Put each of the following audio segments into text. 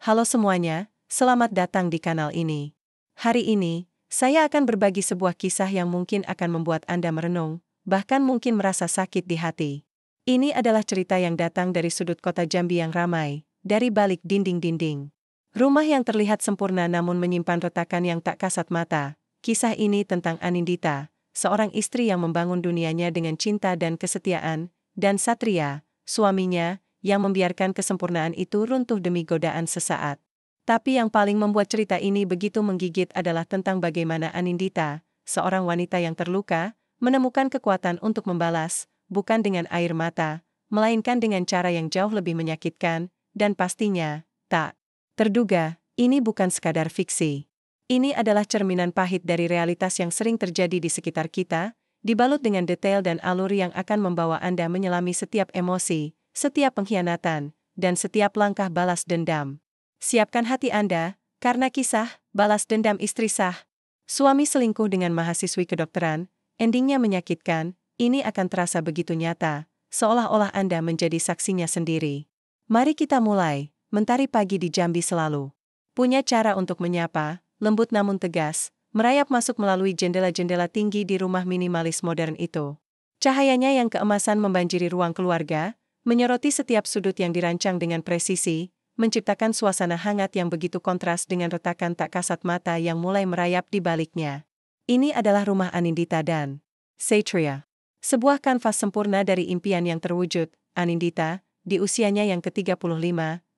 Halo semuanya, selamat datang di kanal ini. Hari ini, saya akan berbagi sebuah kisah yang mungkin akan membuat Anda merenung, bahkan mungkin merasa sakit di hati. Ini adalah cerita yang datang dari sudut kota Jambi yang ramai, dari balik dinding-dinding. Rumah yang terlihat sempurna namun menyimpan retakan yang tak kasat mata. Kisah ini tentang Anindita, seorang istri yang membangun dunianya dengan cinta dan kesetiaan, dan Satria, suaminya, yang membiarkan kesempurnaan itu runtuh demi godaan sesaat. Tapi yang paling membuat cerita ini begitu menggigit adalah tentang bagaimana Anindita, seorang wanita yang terluka, menemukan kekuatan untuk membalas, bukan dengan air mata, melainkan dengan cara yang jauh lebih menyakitkan, dan pastinya, tak terduga, ini bukan sekadar fiksi. Ini adalah cerminan pahit dari realitas yang sering terjadi di sekitar kita, dibalut dengan detail dan alur yang akan membawa Anda menyelami setiap emosi, setiap pengkhianatan, dan setiap langkah balas dendam. Siapkan hati Anda, karena kisah balas dendam istri sah. Suami selingkuh dengan mahasiswi kedokteran, endingnya menyakitkan, ini akan terasa begitu nyata, seolah-olah Anda menjadi saksinya sendiri. Mari kita mulai. Mentari pagi di Jambi selalu punya cara untuk menyapa, lembut namun tegas, merayap masuk melalui jendela-jendela tinggi di rumah minimalis modern itu. Cahayanya yang keemasan membanjiri ruang keluarga, menyoroti setiap sudut yang dirancang dengan presisi, menciptakan suasana hangat yang begitu kontras dengan retakan tak kasat mata yang mulai merayap di baliknya. Ini adalah rumah Anindita dan Satria. Sebuah kanvas sempurna dari impian yang terwujud. Anindita, di usianya yang ke-35,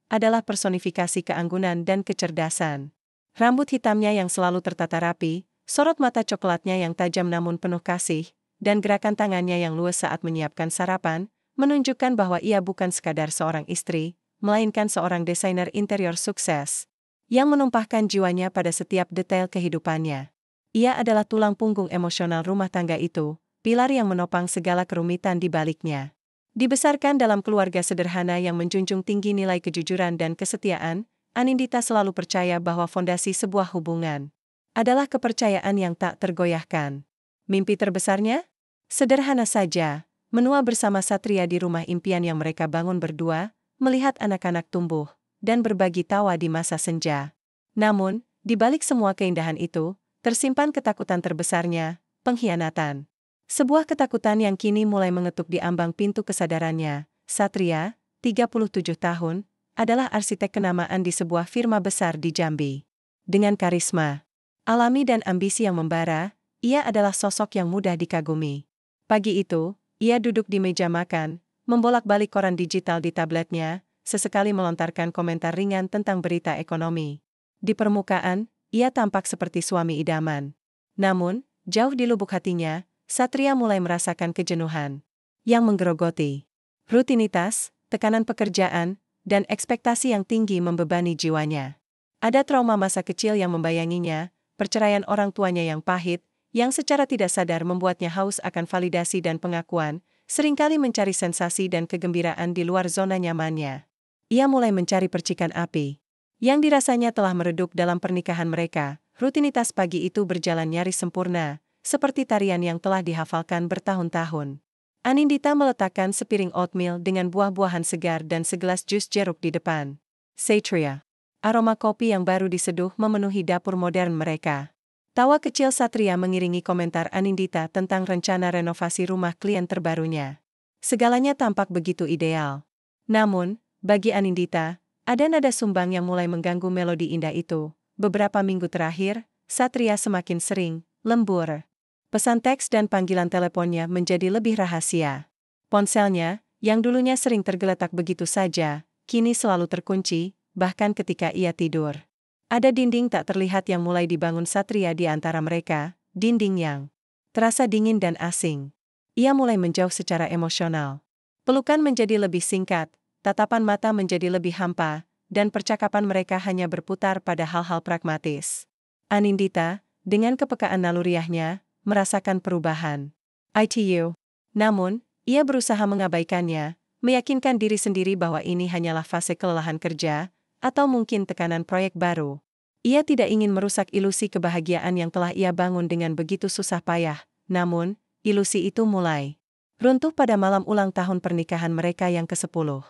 adalah personifikasi keanggunan dan kecerdasan. Rambut hitamnya yang selalu tertata rapi, sorot mata coklatnya yang tajam namun penuh kasih, dan gerakan tangannya yang luas saat menyiapkan sarapan, menunjukkan bahwa ia bukan sekadar seorang istri, melainkan seorang desainer interior sukses, yang menumpahkan jiwanya pada setiap detail kehidupannya. Ia adalah tulang punggung emosional rumah tangga itu, pilar yang menopang segala kerumitan di baliknya. Dibesarkan dalam keluarga sederhana yang menjunjung tinggi nilai kejujuran dan kesetiaan, Anindita selalu percaya bahwa fondasi sebuah hubungan adalah kepercayaan yang tak tergoyahkan. Mimpi terbesarnya? Sederhana saja. Menua bersama Satria di rumah impian yang mereka bangun berdua, melihat anak-anak tumbuh, dan berbagi tawa di masa senja. Namun, di balik semua keindahan itu, tersimpan ketakutan terbesarnya, pengkhianatan. Sebuah ketakutan yang kini mulai mengetuk di ambang pintu kesadarannya. Satria, 37 tahun, adalah arsitek kenamaan di sebuah firma besar di Jambi. Dengan karisma alami dan ambisi yang membara, ia adalah sosok yang mudah dikagumi. Pagi itu, ia duduk di meja makan, membolak-balik koran digital di tabletnya, sesekali melontarkan komentar ringan tentang berita ekonomi. Di permukaan, ia tampak seperti suami idaman. Namun, jauh di lubuk hatinya, Satria mulai merasakan kejenuhan yang menggerogoti. Rutinitas, tekanan pekerjaan, dan ekspektasi yang tinggi membebani jiwanya. Ada trauma masa kecil yang membayanginya, perceraian orang tuanya yang pahit, yang secara tidak sadar membuatnya haus akan validasi dan pengakuan, seringkali mencari sensasi dan kegembiraan di luar zona nyamannya. Ia mulai mencari percikan api yang dirasanya telah meredup dalam pernikahan mereka. Rutinitas pagi itu berjalan nyaris sempurna, seperti tarian yang telah dihafalkan bertahun-tahun. Anindita meletakkan sepiring oatmeal dengan buah-buahan segar dan segelas jus jeruk di depan Satria. Aroma kopi yang baru diseduh memenuhi dapur modern mereka. Tawa kecil Satria mengiringi komentar Anindita tentang rencana renovasi rumah klien terbarunya. Segalanya tampak begitu ideal. Namun, bagi Anindita, ada nada sumbang yang mulai mengganggu melodi indah itu. Beberapa minggu terakhir, Satria semakin sering lembur. Pesan teks dan panggilan teleponnya menjadi lebih rahasia. Ponselnya, yang dulunya sering tergeletak begitu saja, kini selalu terkunci, bahkan ketika ia tidur. Ada dinding tak terlihat yang mulai dibangun Satria di antara mereka, dinding yang terasa dingin dan asing. Ia mulai menjauh secara emosional. Pelukan menjadi lebih singkat, tatapan mata menjadi lebih hampa, dan percakapan mereka hanya berputar pada hal-hal pragmatis. Anindita, dengan kepekaan naluriahnya, merasakan perubahan. ITU. Namun, ia berusaha mengabaikannya, meyakinkan diri sendiri bahwa ini hanyalah fase kelelahan kerja, atau mungkin tekanan proyek baru. Ia tidak ingin merusak ilusi kebahagiaan yang telah ia bangun dengan begitu susah payah, namun, ilusi itu mulai runtuh pada malam ulang tahun pernikahan mereka yang ke-10.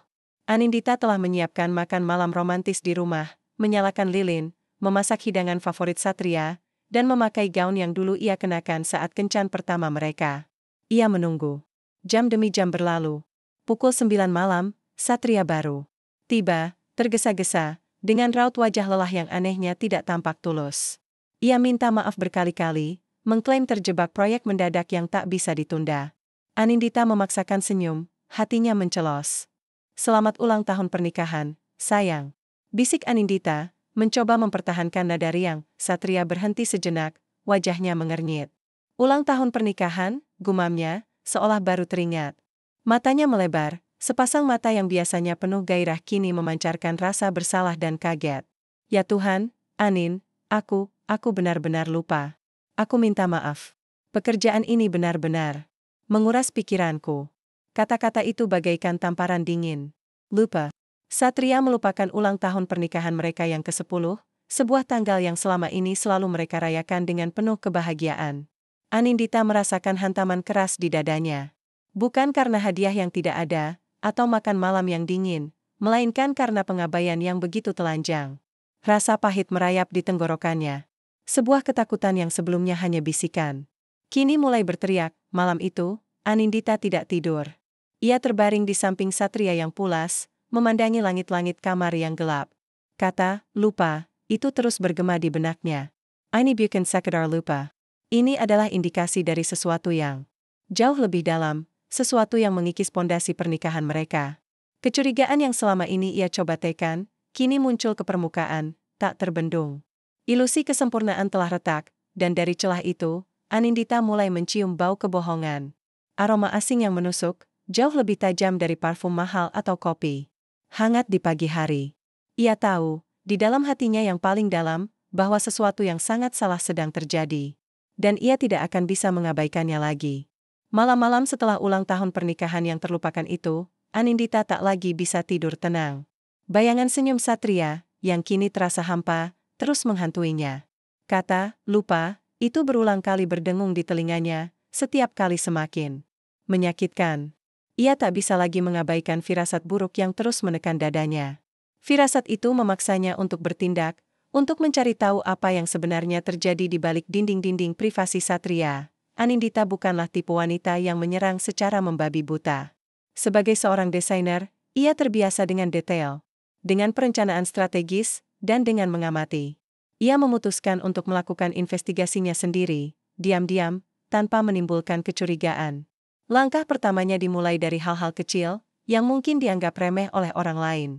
Anindita telah menyiapkan makan malam romantis di rumah, menyalakan lilin, memasak hidangan favorit Satria, dan memakai gaun yang dulu ia kenakan saat kencan pertama mereka. Ia menunggu. Jam demi jam berlalu. Pukul 9 malam, Satria baru tiba, tergesa-gesa, dengan raut wajah lelah yang anehnya tidak tampak tulus. Ia minta maaf berkali-kali, mengklaim terjebak proyek mendadak yang tak bisa ditunda. Anindita memaksakan senyum, hatinya mencelos. "Selamat ulang tahun pernikahan, sayang," bisik Anindita, mencoba mempertahankan nada riang. Satria berhenti sejenak, wajahnya mengernyit. "Ulang tahun pernikahan," gumamnya, seolah baru teringat. Matanya melebar, sepasang mata yang biasanya penuh gairah kini memancarkan rasa bersalah dan kaget. "Ya Tuhan, Anin, aku benar-benar lupa. Aku minta maaf. Pekerjaan ini benar-benar menguras pikiranku." Kata-kata itu bagaikan tamparan dingin. Lupa. Satria melupakan ulang tahun pernikahan mereka yang ke-10, sebuah tanggal yang selama ini selalu mereka rayakan dengan penuh kebahagiaan. Anindita merasakan hantaman keras di dadanya. Bukan karena hadiah yang tidak ada, atau makan malam yang dingin, melainkan karena pengabaian yang begitu telanjang. Rasa pahit merayap di tenggorokannya. Sebuah ketakutan yang sebelumnya hanya bisikan, kini mulai berteriak. Malam itu, Anindita tidak tidur. Ia terbaring di samping Satria yang pulas, memandangi langit-langit kamar yang gelap. Kata, "lupa," itu terus bergema di benaknya. "Ini bukan sekedar lupa. Ini adalah indikasi dari sesuatu yang jauh lebih dalam, sesuatu yang mengikis pondasi pernikahan mereka." Kecurigaan yang selama ini ia coba tekan, kini muncul ke permukaan, tak terbendung. Ilusi kesempurnaan telah retak, dan dari celah itu, Anindita mulai mencium bau kebohongan. Aroma asing yang menusuk, jauh lebih tajam dari parfum mahal atau kopi hangat di pagi hari. Ia tahu, di dalam hatinya yang paling dalam, bahwa sesuatu yang sangat salah sedang terjadi. Dan ia tidak akan bisa mengabaikannya lagi. Malam-malam setelah ulang tahun pernikahan yang terlupakan itu, Anindita tak lagi bisa tidur tenang. Bayangan senyum Satria, yang kini terasa hampa, terus menghantuinya. Kata, "lupa," itu berulang kali berdengung di telinganya, setiap kali semakin menyakitkan. Ia tak bisa lagi mengabaikan firasat buruk yang terus menekan dadanya. Firasat itu memaksanya untuk bertindak, untuk mencari tahu apa yang sebenarnya terjadi di balik dinding-dinding privasi Satria. Anindita bukanlah tipe wanita yang menyerang secara membabi buta. Sebagai seorang desainer, ia terbiasa dengan detail, dengan perencanaan strategis, dan dengan mengamati. Ia memutuskan untuk melakukan investigasinya sendiri, diam-diam, tanpa menimbulkan kecurigaan. Langkah pertamanya dimulai dari hal-hal kecil, yang mungkin dianggap remeh oleh orang lain.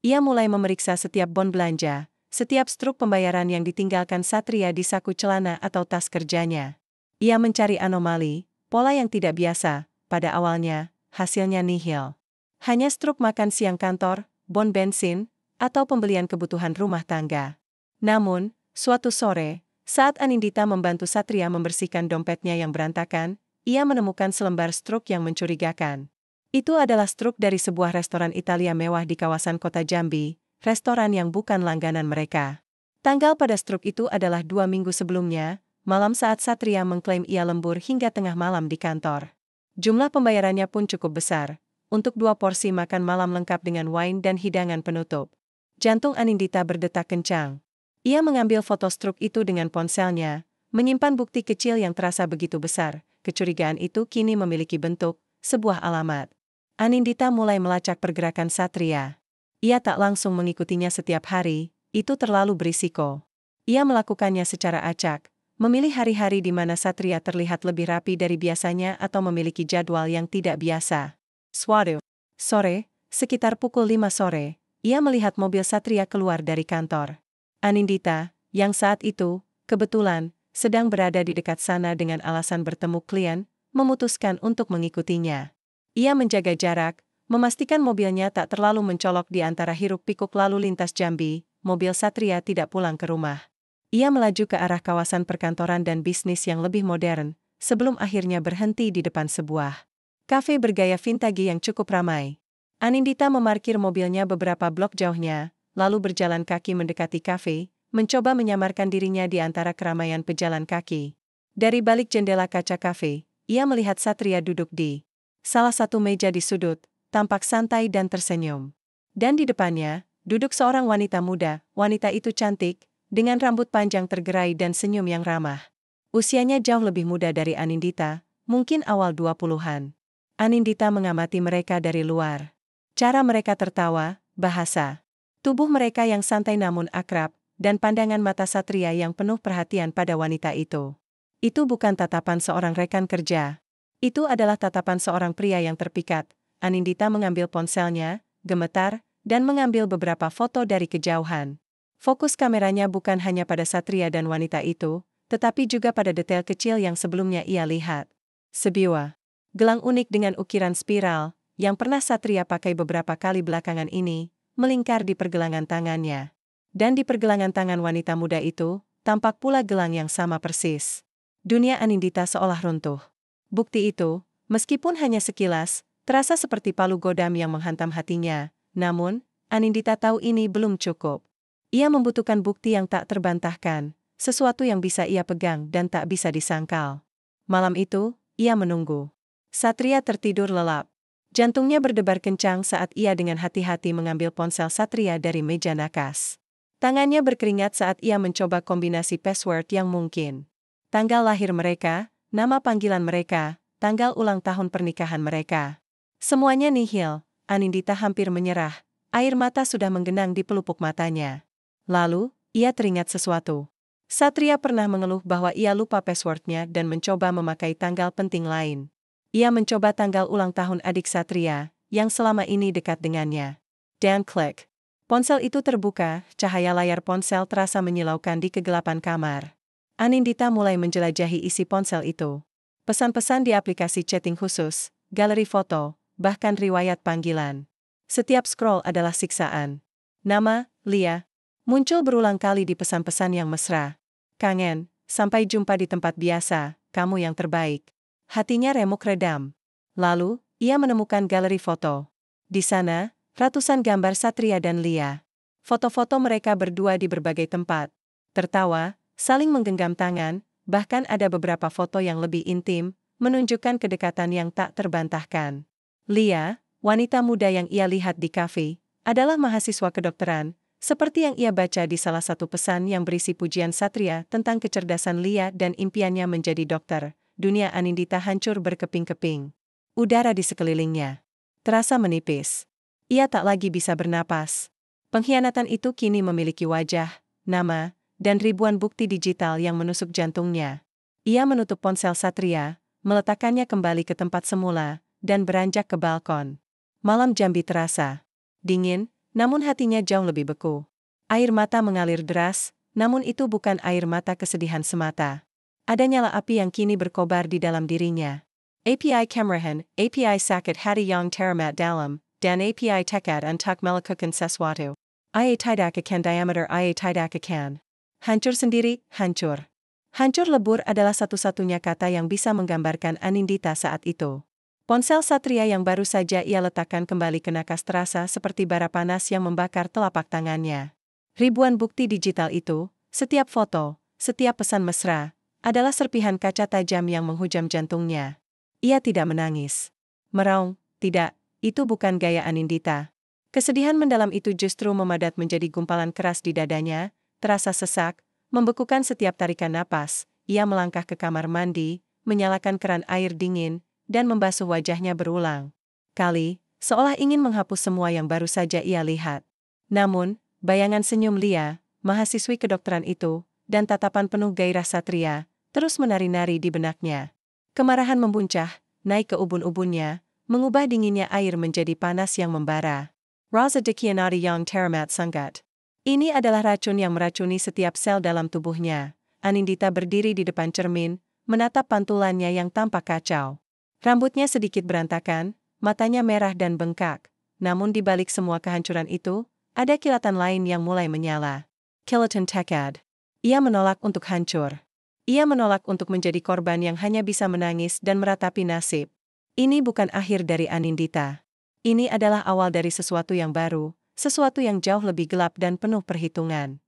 Ia mulai memeriksa setiap bon belanja, setiap struk pembayaran yang ditinggalkan Satria di saku celana atau tas kerjanya. Ia mencari anomali, pola yang tidak biasa. Pada awalnya, hasilnya nihil. Hanya struk makan siang kantor, bon bensin, atau pembelian kebutuhan rumah tangga. Namun, suatu sore, saat Anindita membantu Satria membersihkan dompetnya yang berantakan, ia menemukan selembar struk yang mencurigakan. Itu adalah struk dari sebuah restoran Italia mewah di kawasan kota Jambi, restoran yang bukan langganan mereka. Tanggal pada struk itu adalah 2 minggu sebelumnya, malam saat Satria mengklaim ia lembur hingga tengah malam di kantor. Jumlah pembayarannya pun cukup besar, untuk 2 porsi makan malam lengkap dengan wine dan hidangan penutup. Jantung Anindita berdetak kencang. Ia mengambil foto struk itu dengan ponselnya, menyimpan bukti kecil yang terasa begitu besar. Kecurigaan itu kini memiliki bentuk, sebuah alamat. Anindita mulai melacak pergerakan Satria. Ia tak langsung mengikutinya setiap hari, itu terlalu berisiko. Ia melakukannya secara acak, memilih hari-hari di mana Satria terlihat lebih rapi dari biasanya atau memiliki jadwal yang tidak biasa. Suatu sore, sekitar pukul 5 sore, ia melihat mobil Satria keluar dari kantor. Anindita, yang saat itu, kebetulan, sedang berada di dekat sana dengan alasan bertemu klien, memutuskan untuk mengikutinya. Ia menjaga jarak, memastikan mobilnya tak terlalu mencolok di antara hiruk-pikuk lalu lintas Jambi. Mobil Satria tidak pulang ke rumah. Ia melaju ke arah kawasan perkantoran dan bisnis yang lebih modern, sebelum akhirnya berhenti di depan sebuah kafe bergaya vintage yang cukup ramai. Anindita memarkir mobilnya beberapa blok jauhnya, lalu berjalan kaki mendekati kafe, mencoba menyamarkan dirinya di antara keramaian pejalan kaki. Dari balik jendela kaca kafe, ia melihat Satria duduk di salah satu meja di sudut, tampak santai dan tersenyum. Dan di depannya, Duduk seorang wanita muda, wanita itu cantik, dengan rambut panjang tergerai dan senyum yang ramah. Usianya jauh lebih muda dari Anindita, mungkin awal 20-an. Anindita mengamati mereka dari luar. Cara mereka tertawa, bahasa tubuh mereka yang santai namun akrab, dan pandangan mata Satria yang penuh perhatian pada wanita itu. Itu bukan tatapan seorang rekan kerja. Itu adalah tatapan seorang pria yang terpikat. Anindita mengambil ponselnya, gemetar, dan mengambil beberapa foto dari kejauhan. Fokus kameranya bukan hanya pada Satria dan wanita itu, tetapi juga pada detail kecil yang sebelumnya ia lihat. Sebuah gelang unik dengan ukiran spiral, yang pernah Satria pakai beberapa kali belakangan ini, melingkar di pergelangan tangannya. Dan di pergelangan tangan wanita muda itu, tampak pula gelang yang sama persis. Dunia Anindita seolah runtuh. Bukti itu, meskipun hanya sekilas, terasa seperti palu godam yang menghantam hatinya. Namun, Anindita tahu ini belum cukup. Ia membutuhkan bukti yang tak terbantahkan, sesuatu yang bisa ia pegang dan tak bisa disangkal. Malam itu, ia menunggu. Satria tertidur lelap. Jantungnya berdebar kencang saat ia dengan hati-hati mengambil ponsel Satria dari meja nakas. Tangannya berkeringat saat ia mencoba kombinasi password yang mungkin. Tanggal lahir mereka, nama panggilan mereka, tanggal ulang tahun pernikahan mereka. Semuanya nihil. Anindita hampir menyerah. Air mata sudah menggenang di pelupuk matanya. Lalu, ia teringat sesuatu. Satria pernah mengeluh bahwa ia lupa passwordnya dan mencoba memakai tanggal penting lain. Ia mencoba tanggal ulang tahun adik Satria, yang selama ini dekat dengannya. Dan klik. Ponsel itu terbuka, cahaya layar ponsel terasa menyilaukan di kegelapan kamar. Anindita mulai menjelajahi isi ponsel itu. Pesan-pesan di aplikasi chatting khusus, galeri foto, bahkan riwayat panggilan. Setiap scroll adalah siksaan. Nama, Lia, muncul berulang kali di pesan-pesan yang mesra. Kangen, sampai jumpa di tempat biasa, kamu yang terbaik. Hatinya remuk redam. Lalu, ia menemukan galeri foto. Di sana, ratusan gambar Satria dan Lia. Foto-foto mereka berdua di berbagai tempat. Tertawa, saling menggenggam tangan, bahkan ada beberapa foto yang lebih intim, menunjukkan kedekatan yang tak terbantahkan. Lia, wanita muda yang ia lihat di kafe, adalah mahasiswa kedokteran, seperti yang ia baca di salah satu pesan yang berisi pujian Satria tentang kecerdasan Lia dan impiannya menjadi dokter. Dunia Anindita hancur berkeping-keping. Udara di sekelilingnya terasa menipis. Ia tak lagi bisa bernapas. Pengkhianatan itu kini memiliki wajah, nama, dan ribuan bukti digital yang menusuk jantungnya. Ia menutup ponsel Satria, meletakkannya kembali ke tempat semula, dan beranjak ke balkon. Malam Jambi terasa dingin, namun hatinya jauh lebih beku. Air mata mengalir deras, namun itu bukan air mata kesedihan semata. Ada nyala api yang kini berkobar di dalam dirinya. API Kemrahan, API Sakit Hati Yang Teramat Dalam, dan API Tekad Untuk Melakukan Sesuatu. Ia tidak akan diameter ia tidak akan. Hancur sendiri, hancur. Hancur lebur adalah satu-satunya kata yang bisa menggambarkan Anindita saat itu. Ponsel Satria yang baru saja ia letakkan kembali ke nakas terasa seperti bara panas yang membakar telapak tangannya. Ribuan bukti digital itu, setiap foto, setiap pesan mesra, adalah serpihan kaca tajam yang menghujam jantungnya. Ia tidak menangis. Meraung, tidak, itu bukan gaya Anindita. Kesedihan mendalam itu justru memadat menjadi gumpalan keras di dadanya, terasa sesak, membekukan setiap tarikan napas. Ia melangkah ke kamar mandi, menyalakan keran air dingin, dan membasuh wajahnya berulang kali, seolah ingin menghapus semua yang baru saja ia lihat. Namun, bayangan senyum Lia, mahasiswi kedokteran itu, dan tatapan penuh gairah Satria, terus menari-nari di benaknya. Kemarahan membuncah, naik ke ubun-ubunnya, mengubah dinginnya air menjadi panas yang membara. Raza Dikianati Yang Teramat Sanggat. Ini adalah racun yang meracuni setiap sel dalam tubuhnya. Anindita berdiri di depan cermin, menatap pantulannya yang tampak kacau. Rambutnya sedikit berantakan, matanya merah dan bengkak. Namun di balik semua kehancuran itu, ada kilatan lain yang mulai menyala. Kilatan tekad. Ia menolak untuk hancur. Ia menolak untuk menjadi korban yang hanya bisa menangis dan meratapi nasib. Ini bukan akhir dari Anindita. Ini adalah awal dari sesuatu yang baru, sesuatu yang jauh lebih gelap dan penuh perhitungan.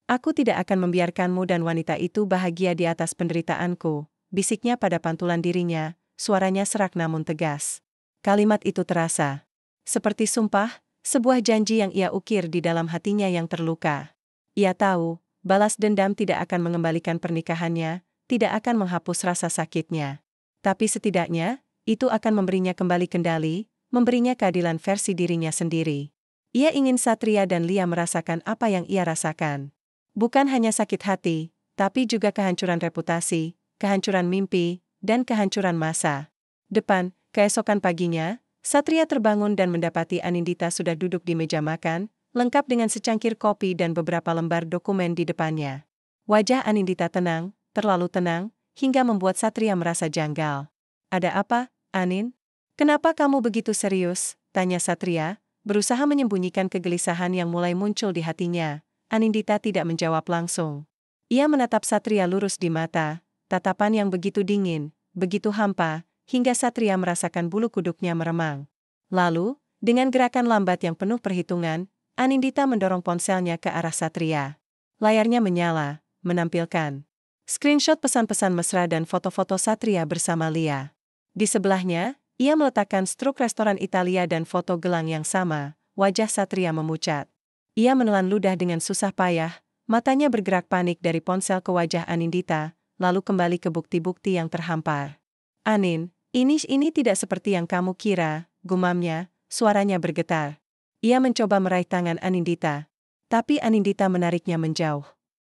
Aku tidak akan membiarkanmu dan wanita itu bahagia di atas penderitaanku, bisiknya pada pantulan dirinya, suaranya serak namun tegas. Kalimat itu terasa seperti sumpah, Sebuah janji yang ia ukir di dalam hatinya yang terluka. Ia tahu, balas dendam tidak akan mengembalikan pernikahannya, tidak akan menghapus rasa sakitnya. Tapi setidaknya, itu akan memberinya kembali kendali, memberinya keadilan versi dirinya sendiri. Ia ingin Satria dan Lia merasakan apa yang ia rasakan. Bukan hanya sakit hati, tapi juga kehancuran reputasi, kehancuran mimpi, dan kehancuran masa depan. Keesokan paginya, Satria terbangun dan mendapati Anindita sudah duduk di meja makan, lengkap dengan secangkir kopi dan beberapa lembar dokumen di depannya. Wajah Anindita tenang, terlalu tenang, hingga membuat Satria merasa janggal. "Ada apa, Anin? Kenapa kamu begitu serius?" tanya Satria, berusaha menyembunyikan kegelisahan yang mulai muncul di hatinya. Anindita tidak menjawab langsung. Ia menatap Satria lurus di mata, tatapan yang begitu dingin, begitu hampa, hingga Satria merasakan bulu kuduknya meremang. Lalu, dengan gerakan lambat yang penuh perhitungan, Anindita mendorong ponselnya ke arah Satria. Layarnya menyala, menampilkan screenshot pesan-pesan mesra dan foto-foto Satria bersama Lia. Di sebelahnya, ia meletakkan struk restoran Italia dan foto gelang yang sama. Wajah Satria memucat. Ia menelan ludah dengan susah payah, matanya bergerak panik dari ponsel ke wajah Anindita, lalu kembali ke bukti-bukti yang terhampar. "Anin, ini tidak seperti yang kamu kira," gumamnya, suaranya bergetar. Ia mencoba meraih tangan Anindita, tapi Anindita menariknya menjauh.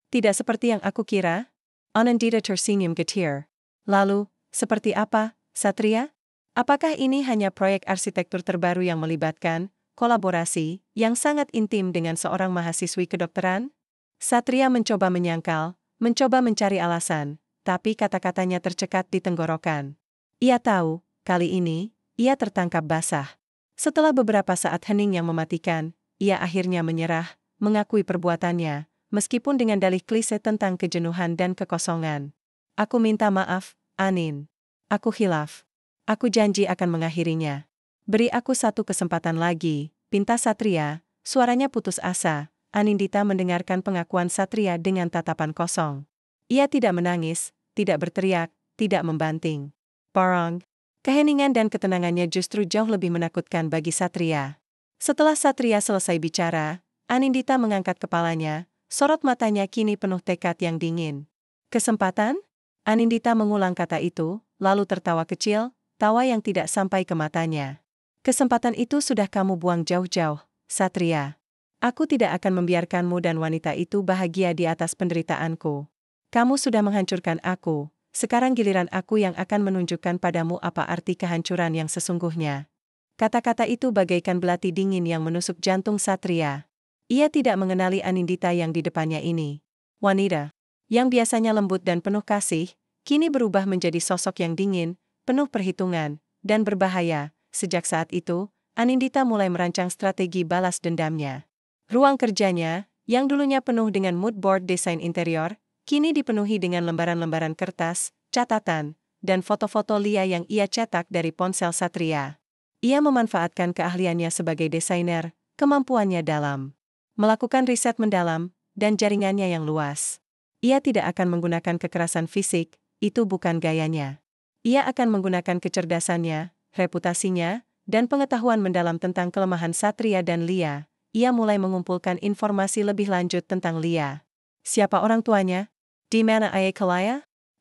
"Tidak seperti yang aku kira?" Anindita tersenyum getir. "Lalu, seperti apa, Satria? Apakah ini hanya proyek arsitektur terbaru yang melibatkan kolaborasi yang sangat intim dengan seorang mahasiswi kedokteran?" Satria mencoba menyangkal, mencoba mencari alasan, tapi kata-katanya tercekat di tenggorokan. Ia tahu, kali ini, ia tertangkap basah. Setelah beberapa saat hening yang mematikan, ia akhirnya menyerah, mengakui perbuatannya, meskipun dengan dalih klise tentang kejenuhan dan kekosongan. "Aku minta maaf, Anin. Aku khilaf. Aku janji akan mengakhirinya. Beri aku satu kesempatan lagi," pinta Satria, suaranya putus asa. Anindita mendengarkan pengakuan Satria dengan tatapan kosong. Ia tidak menangis, tidak berteriak, tidak membanting. Parang. Keheningan dan ketenangannya justru jauh lebih menakutkan bagi Satria. Setelah Satria selesai bicara, Anindita mengangkat kepalanya, sorot matanya kini penuh tekad yang dingin. "Kesempatan?" Anindita mengulang kata itu, lalu tertawa kecil, tawa yang tidak sampai ke matanya. "Kesempatan itu sudah kamu buang jauh-jauh, Satria. Aku tidak akan membiarkanmu dan wanita itu bahagia di atas penderitaanku. Kamu sudah menghancurkan aku. Sekarang giliran aku yang akan menunjukkan padamu apa arti kehancuran yang sesungguhnya." Kata-kata itu bagaikan belati dingin yang menusuk jantung Satria. Ia tidak mengenali Anindita yang di depannya ini. Wanita yang biasanya lembut dan penuh kasih, kini berubah menjadi sosok yang dingin, penuh perhitungan, dan berbahaya. Sejak saat itu, Anindita mulai merancang strategi balas dendamnya. Ruang kerjanya, yang dulunya penuh dengan mood board desain interior, kini dipenuhi dengan lembaran-lembaran kertas, catatan, dan foto-foto Lia yang ia cetak dari ponsel Satria. Ia memanfaatkan keahliannya sebagai desainer, kemampuannya dalam melakukan riset mendalam, dan jaringannya yang luas. Ia tidak akan menggunakan kekerasan fisik, itu bukan gayanya. Ia akan menggunakan kecerdasannya, reputasinya, dan pengetahuan mendalam tentang kelemahan Satria dan Lia. Ia mulai mengumpulkan informasi lebih lanjut tentang Lia. Siapa orang tuanya? Di mana ayah Kalaya?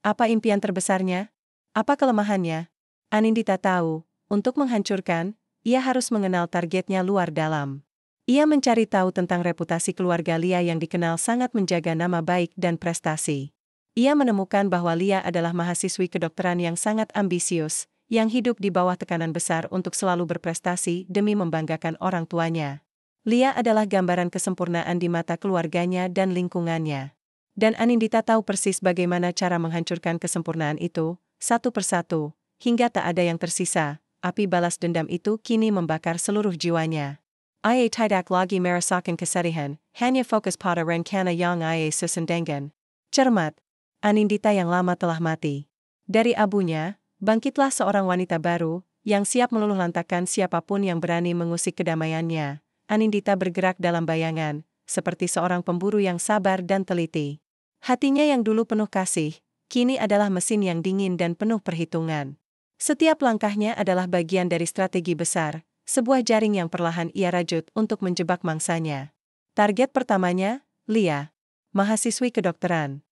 Apa impian terbesarnya? Apa kelemahannya? Anindita tahu, untuk menghancurkan, ia harus mengenal targetnya luar dalam. Ia mencari tahu tentang reputasi keluarga Lia yang dikenal sangat menjaga nama baik dan prestasi. Ia menemukan bahwa Lia adalah mahasiswi kedokteran yang sangat ambisius, yang hidup di bawah tekanan besar untuk selalu berprestasi demi membanggakan orang tuanya. Lia adalah gambaran kesempurnaan di mata keluarganya dan lingkungannya. Dan Anindita tahu persis bagaimana cara menghancurkan kesempurnaan itu, satu persatu, hingga tak ada yang tersisa. Api balas dendam itu kini membakar seluruh jiwanya. Ia tidak lagi merasakan kesedihan, hanya fokus pada rencana yang ia susundangan. Cermat. Anindita yang lama telah mati. Dari abunya, bangkitlah seorang wanita baru, yang siap meluluh lantakkan siapapun yang berani mengusik kedamaiannya. Anindita bergerak dalam bayangan, seperti seorang pemburu yang sabar dan teliti. Hatinya yang dulu penuh kasih, kini adalah mesin yang dingin dan penuh perhitungan. Setiap langkahnya adalah bagian dari strategi besar, sebuah jaring yang perlahan ia rajut untuk menjebak mangsanya. Target pertamanya, Lia, mahasiswi kedokteran.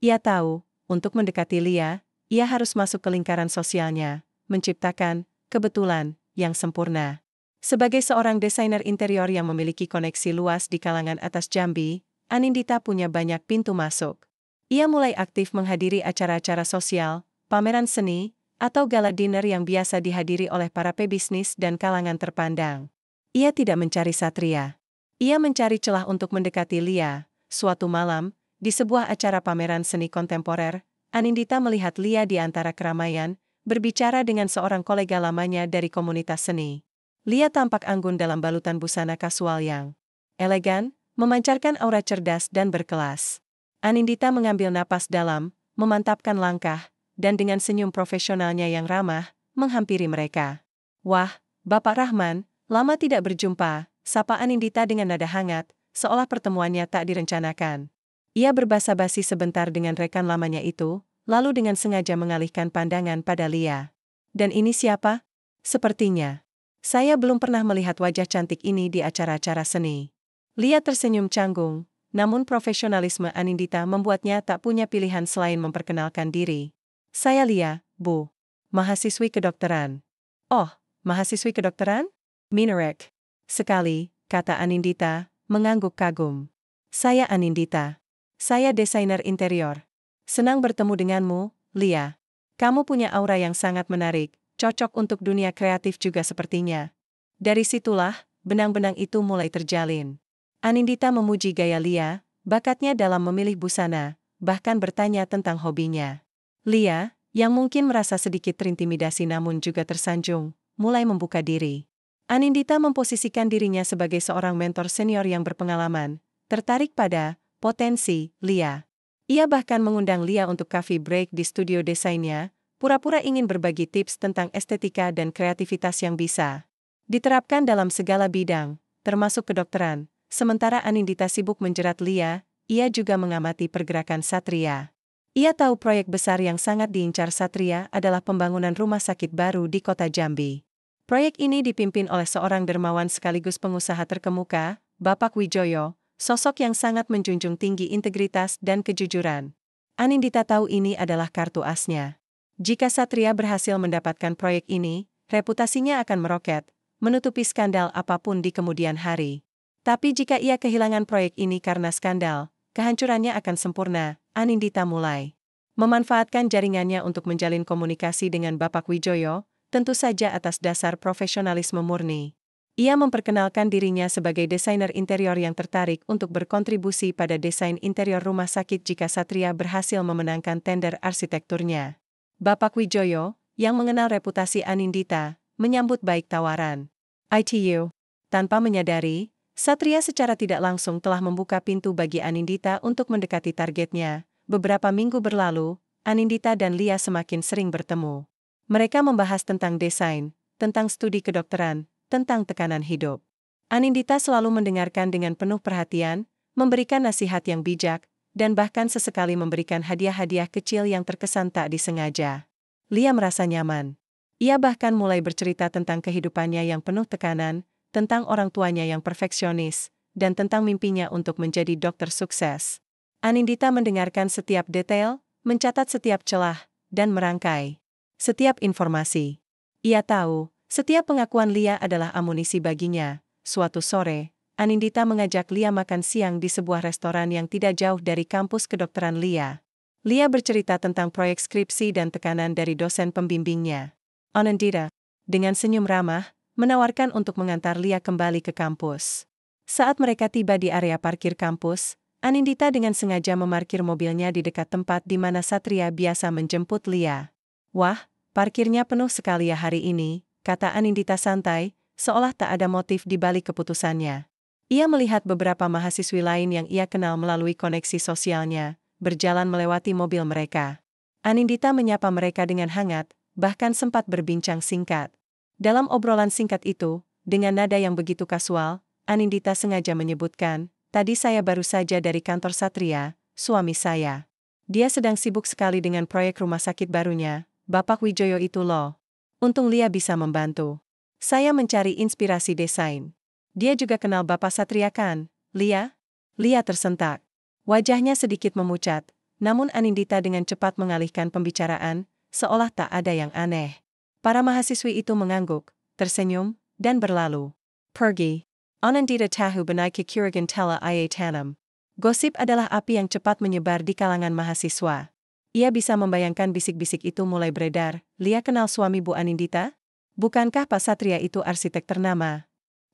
Ia tahu, untuk mendekati Lia, ia harus masuk ke lingkaran sosialnya, menciptakan kebetulan yang sempurna. Sebagai seorang desainer interior yang memiliki koneksi luas di kalangan atas Jambi, Anindita punya banyak pintu masuk. Ia mulai aktif menghadiri acara-acara sosial, pameran seni, atau gala dinner yang biasa dihadiri oleh para pebisnis dan kalangan terpandang. Ia tidak mencari Satria. Ia mencari celah untuk mendekati Lia. Suatu malam, di sebuah acara pameran seni kontemporer, Anindita melihat Lia di antara keramaian, berbicara dengan seorang kolega lamanya dari komunitas seni. Lia tampak anggun dalam balutan busana kasual yang elegan, memancarkan aura cerdas dan berkelas. Anindita mengambil napas dalam, memantapkan langkah, dan dengan senyum profesionalnya yang ramah, menghampiri mereka. "Wah, Bapak Rahman, lama tidak berjumpa," sapa Anindita dengan nada hangat, seolah pertemuannya tak direncanakan. Ia berbasa-basi sebentar dengan rekan lamanya itu, lalu dengan sengaja mengalihkan pandangan pada Lia. "Dan ini siapa? Sepertinya saya belum pernah melihat wajah cantik ini di acara-acara seni." Lia tersenyum canggung, namun profesionalisme Anindita membuatnya tak punya pilihan selain memperkenalkan diri. "Saya Lia, Bu. Mahasiswi kedokteran." "Oh, mahasiswi kedokteran? Menarik sekali," kata Anindita, mengangguk kagum. "Saya Anindita. Saya desainer interior. Senang bertemu denganmu, Lia. Kamu punya aura yang sangat menarik, cocok untuk dunia kreatif juga sepertinya." Dari situlah, benang-benang itu mulai terjalin. Anindita memuji gaya Lia, bakatnya dalam memilih busana, bahkan bertanya tentang hobinya. Lia, yang mungkin merasa sedikit terintimidasi namun juga tersanjung, mulai membuka diri. Anindita memposisikan dirinya sebagai seorang mentor senior yang berpengalaman, tertarik pada potensi Lia. Ia bahkan mengundang Lia untuk coffee break di studio desainnya, pura-pura ingin berbagi tips tentang estetika dan kreativitas yang bisa diterapkan dalam segala bidang, termasuk kedokteran. Sementara Anindita sibuk menjerat Lia, ia juga mengamati pergerakan Satria. Ia tahu proyek besar yang sangat diincar Satria adalah pembangunan rumah sakit baru di kota Jambi. Proyek ini dipimpin oleh seorang dermawan sekaligus pengusaha terkemuka, Bapak Wijoyo, sosok yang sangat menjunjung tinggi integritas dan kejujuran. Anindita tahu ini adalah kartu asnya. Jika Satria berhasil mendapatkan proyek ini, reputasinya akan meroket, menutupi skandal apapun di kemudian hari. Tapi jika ia kehilangan proyek ini karena skandal, kehancurannya akan sempurna. Anindita mulai memanfaatkan jaringannya untuk menjalin komunikasi dengan Bapak Wijoyo, tentu saja atas dasar profesionalisme murni. Ia memperkenalkan dirinya sebagai desainer interior yang tertarik untuk berkontribusi pada desain interior rumah sakit jika Satria berhasil memenangkan tender arsitekturnya. Bapak Wijoyo, yang mengenal reputasi Anindita, menyambut baik tawaran ITU. Tanpa menyadari, Satria secara tidak langsung telah membuka pintu bagi Anindita untuk mendekati targetnya. Beberapa minggu berlalu, Anindita dan Lia semakin sering bertemu. Mereka membahas tentang desain, tentang studi kedokteran, tentang tekanan hidup. Anindita selalu mendengarkan dengan penuh perhatian, memberikan nasihat yang bijak, dan bahkan sesekali memberikan hadiah-hadiah kecil yang terkesan tak disengaja. Lia merasa nyaman. Ia bahkan mulai bercerita tentang kehidupannya yang penuh tekanan, tentang orang tuanya yang perfeksionis, dan tentang mimpinya untuk menjadi dokter sukses. Anindita mendengarkan setiap detail, mencatat setiap celah, dan merangkai setiap informasi. Ia tahu, setiap pengakuan Lia adalah amunisi baginya. Suatu sore, Anindita mengajak Lia makan siang di sebuah restoran yang tidak jauh dari kampus kedokteran Lia. Lia bercerita tentang proyek skripsi dan tekanan dari dosen pembimbingnya. Anindita, dengan senyum ramah, menawarkan untuk mengantar Lia kembali ke kampus. Saat mereka tiba di area parkir kampus, Anindita dengan sengaja memarkir mobilnya di dekat tempat di mana Satria biasa menjemput Lia. "Wah, parkirnya penuh sekali ya hari ini," kata Anindita santai, seolah tak ada motif di balik keputusannya. Ia melihat beberapa mahasiswi lain yang ia kenal melalui koneksi sosialnya, berjalan melewati mobil mereka. Anindita menyapa mereka dengan hangat, bahkan sempat berbincang singkat. Dalam obrolan singkat itu, dengan nada yang begitu kasual, Anindita sengaja menyebutkan, "Tadi saya baru saja dari kantor Satria, suami saya. Dia sedang sibuk sekali dengan proyek rumah sakit barunya, Bapak Wijoyo itu loh. Untung Lia bisa membantu." Saya mencari inspirasi desain. Dia juga kenal Bapak Satria kan, Lia? Lia tersentak. Wajahnya sedikit memucat, namun Anindita dengan cepat mengalihkan pembicaraan, seolah tak ada yang aneh. Para mahasiswi itu mengangguk, tersenyum, dan berlalu. Pergi. Anindita tahu benai kekurigan telah ia tanam. Gosip adalah api yang cepat menyebar di kalangan mahasiswa. Ia bisa membayangkan bisik-bisik itu mulai beredar. Lia kenal suami Bu Anindita? Bukankah Pak Satria itu arsitek ternama?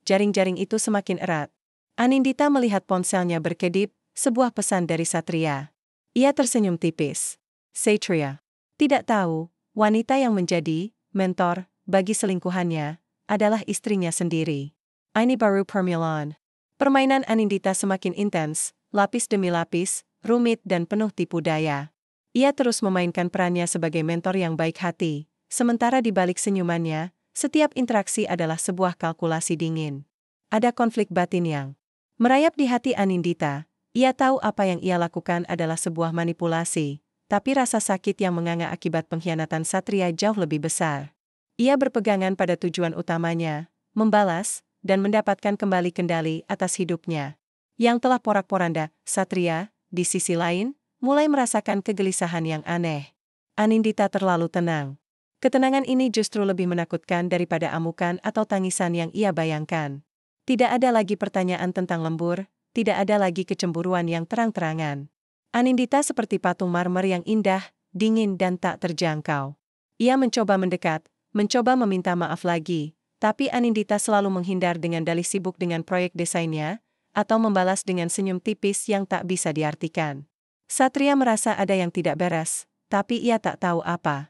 Jaring-jaring itu semakin erat. Anindita melihat ponselnya berkedip, sebuah pesan dari Satria. Ia tersenyum tipis. Satria. Tidak tahu, wanita yang menjadi mentor bagi selingkuhannya adalah istrinya sendiri. Ini baru permulaan. Permainan Anindita semakin intens, lapis demi lapis, rumit dan penuh tipu daya. Ia terus memainkan perannya sebagai mentor yang baik hati, sementara di balik senyumannya, setiap interaksi adalah sebuah kalkulasi dingin. Ada konflik batin yang merayap di hati Anindita. Ia tahu apa yang ia lakukan adalah sebuah manipulasi, tapi rasa sakit yang menganga akibat pengkhianatan Satria jauh lebih besar. Ia berpegangan pada tujuan utamanya, membalas, dan mendapatkan kembali kendali atas hidupnya. Yang telah porak-poranda, Satria, di sisi lain, mulai merasakan kegelisahan yang aneh. Anindita terlalu tenang. Ketenangan ini justru lebih menakutkan daripada amukan atau tangisan yang ia bayangkan. Tidak ada lagi pertanyaan tentang lembur, tidak ada lagi kecemburuan yang terang-terangan. Anindita seperti patung marmer yang indah, dingin dan tak terjangkau. Ia mencoba mendekat, mencoba meminta maaf lagi, tapi Anindita selalu menghindar dengan dalih sibuk dengan proyek desainnya, atau membalas dengan senyum tipis yang tak bisa diartikan. Satria merasa ada yang tidak beres, tapi ia tak tahu apa.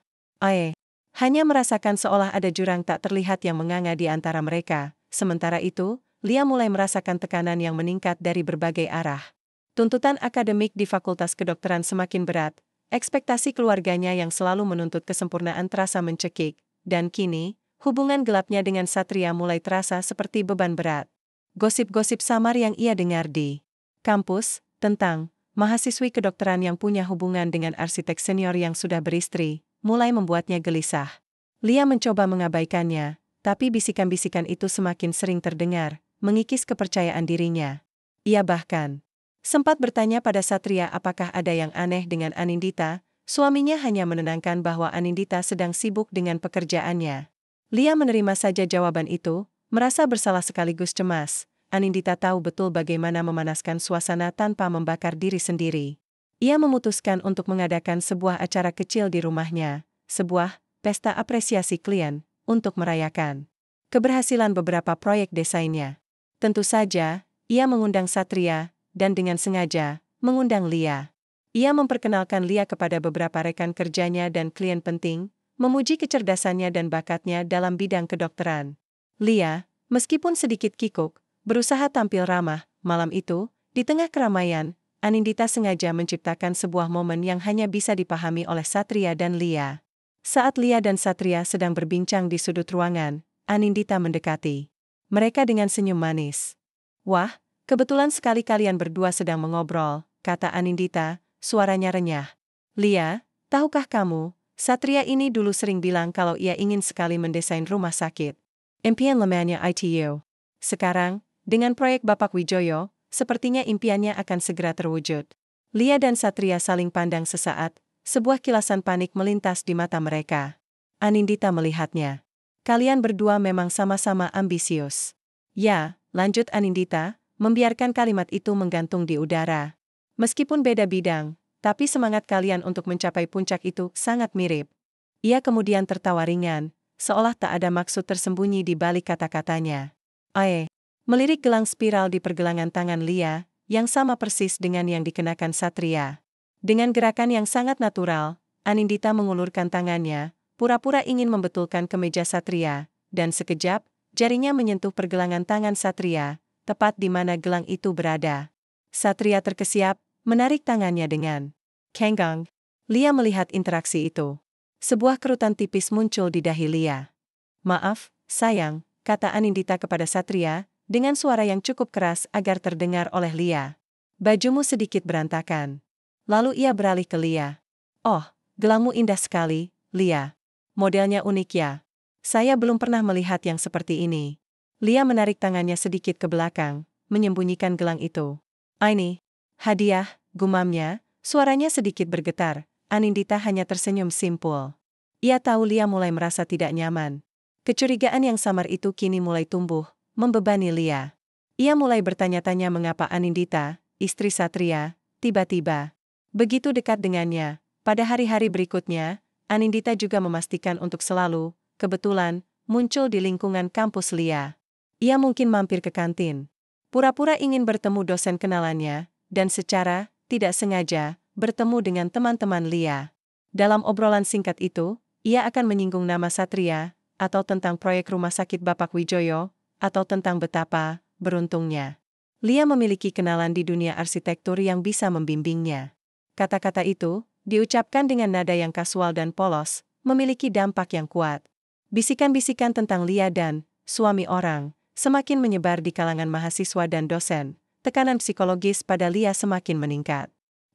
Hanya merasakan seolah ada jurang tak terlihat yang menganga di antara mereka. Sementara itu, Lia mulai merasakan tekanan yang meningkat dari berbagai arah. Tuntutan akademik di Fakultas Kedokteran semakin berat, ekspektasi keluarganya yang selalu menuntut kesempurnaan terasa mencekik, dan kini, hubungan gelapnya dengan Satria mulai terasa seperti beban berat. Gosip-gosip samar yang ia dengar di kampus, tentang mahasiswi kedokteran yang punya hubungan dengan arsitek senior yang sudah beristri, mulai membuatnya gelisah. Lia mencoba mengabaikannya, tapi bisikan-bisikan itu semakin sering terdengar, mengikis kepercayaan dirinya. Ia bahkan sempat bertanya pada Satria apakah ada yang aneh dengan Anindita. Suaminya hanya menenangkan bahwa Anindita sedang sibuk dengan pekerjaannya. Lia menerima saja jawaban itu, merasa bersalah sekaligus cemas. Anindita tahu betul bagaimana memanaskan suasana tanpa membakar diri sendiri. Ia memutuskan untuk mengadakan sebuah acara kecil di rumahnya, sebuah pesta apresiasi klien, untuk merayakan keberhasilan beberapa proyek desainnya. Tentu saja, ia mengundang Satria, dan dengan sengaja, mengundang Lia. Ia memperkenalkan Lia kepada beberapa rekan kerjanya dan klien penting, memuji kecerdasannya dan bakatnya dalam bidang kedokteran. Lia, meskipun sedikit kikuk, berusaha tampil ramah. Malam itu, di tengah keramaian, Anindita sengaja menciptakan sebuah momen yang hanya bisa dipahami oleh Satria dan Lia. Saat Lia dan Satria sedang berbincang di sudut ruangan, Anindita mendekati mereka dengan senyum manis. Wah, kebetulan sekali kalian berdua sedang mengobrol, kata Anindita, suaranya renyah. Lia, tahukah kamu, Satria ini dulu sering bilang kalau ia ingin sekali mendesain rumah sakit. Impian lamanya itu. Sekarang, dengan proyek Bapak Wijoyo, sepertinya impiannya akan segera terwujud. Lia dan Satria saling pandang sesaat, sebuah kilasan panik melintas di mata mereka. Anindita melihatnya. Kalian berdua memang sama-sama ambisius. Ya, lanjut Anindita, membiarkan kalimat itu menggantung di udara. Meskipun beda bidang, tapi semangat kalian untuk mencapai puncak itu sangat mirip. Ia kemudian tertawa ringan, seolah tak ada maksud tersembunyi di balik kata-katanya. Melirik gelang spiral di pergelangan tangan Lia, yang sama persis dengan yang dikenakan Satria. Dengan gerakan yang sangat natural, Anindita mengulurkan tangannya, pura-pura ingin membetulkan kemeja Satria, dan sekejap, jarinya menyentuh pergelangan tangan Satria, tepat di mana gelang itu berada. Satria terkesiap, menarik tangannya dengan kenggang. Lia melihat interaksi itu. Sebuah kerutan tipis muncul di dahi Lia. Maaf, sayang, kata Anindita kepada Satria, dengan suara yang cukup keras agar terdengar oleh Lia. Bajumu sedikit berantakan. Lalu ia beralih ke Lia. Oh, gelangmu indah sekali, Lia. Modelnya unik ya. Saya belum pernah melihat yang seperti ini. Lia menarik tangannya sedikit ke belakang, menyembunyikan gelang itu. Ini hadiah, gumamnya, suaranya sedikit bergetar. Anindita hanya tersenyum simpul. Ia tahu Lia mulai merasa tidak nyaman. Kecurigaan yang samar itu kini mulai tumbuh, membebani Lia. Ia mulai bertanya-tanya mengapa Anindita, istri Satria, tiba-tiba begitu dekat dengannya. Pada hari-hari berikutnya, Anindita juga memastikan untuk selalu, kebetulan, muncul di lingkungan kampus Lia. Ia mungkin mampir ke kantin. Pura-pura ingin bertemu dosen kenalannya, dan secara tidak sengaja bertemu dengan teman-teman Lia. Dalam obrolan singkat itu, ia akan menyinggung nama Satria, atau tentang proyek rumah sakit Bapak Wijoyo, atau tentang betapa beruntungnya Lia memiliki kenalan di dunia arsitektur yang bisa membimbingnya. Kata-kata itu, diucapkan dengan nada yang kasual dan polos, memiliki dampak yang kuat. Bisikan-bisikan tentang Lia dan suami orang semakin menyebar di kalangan mahasiswa dan dosen. Tekanan psikologis pada Lia semakin meningkat.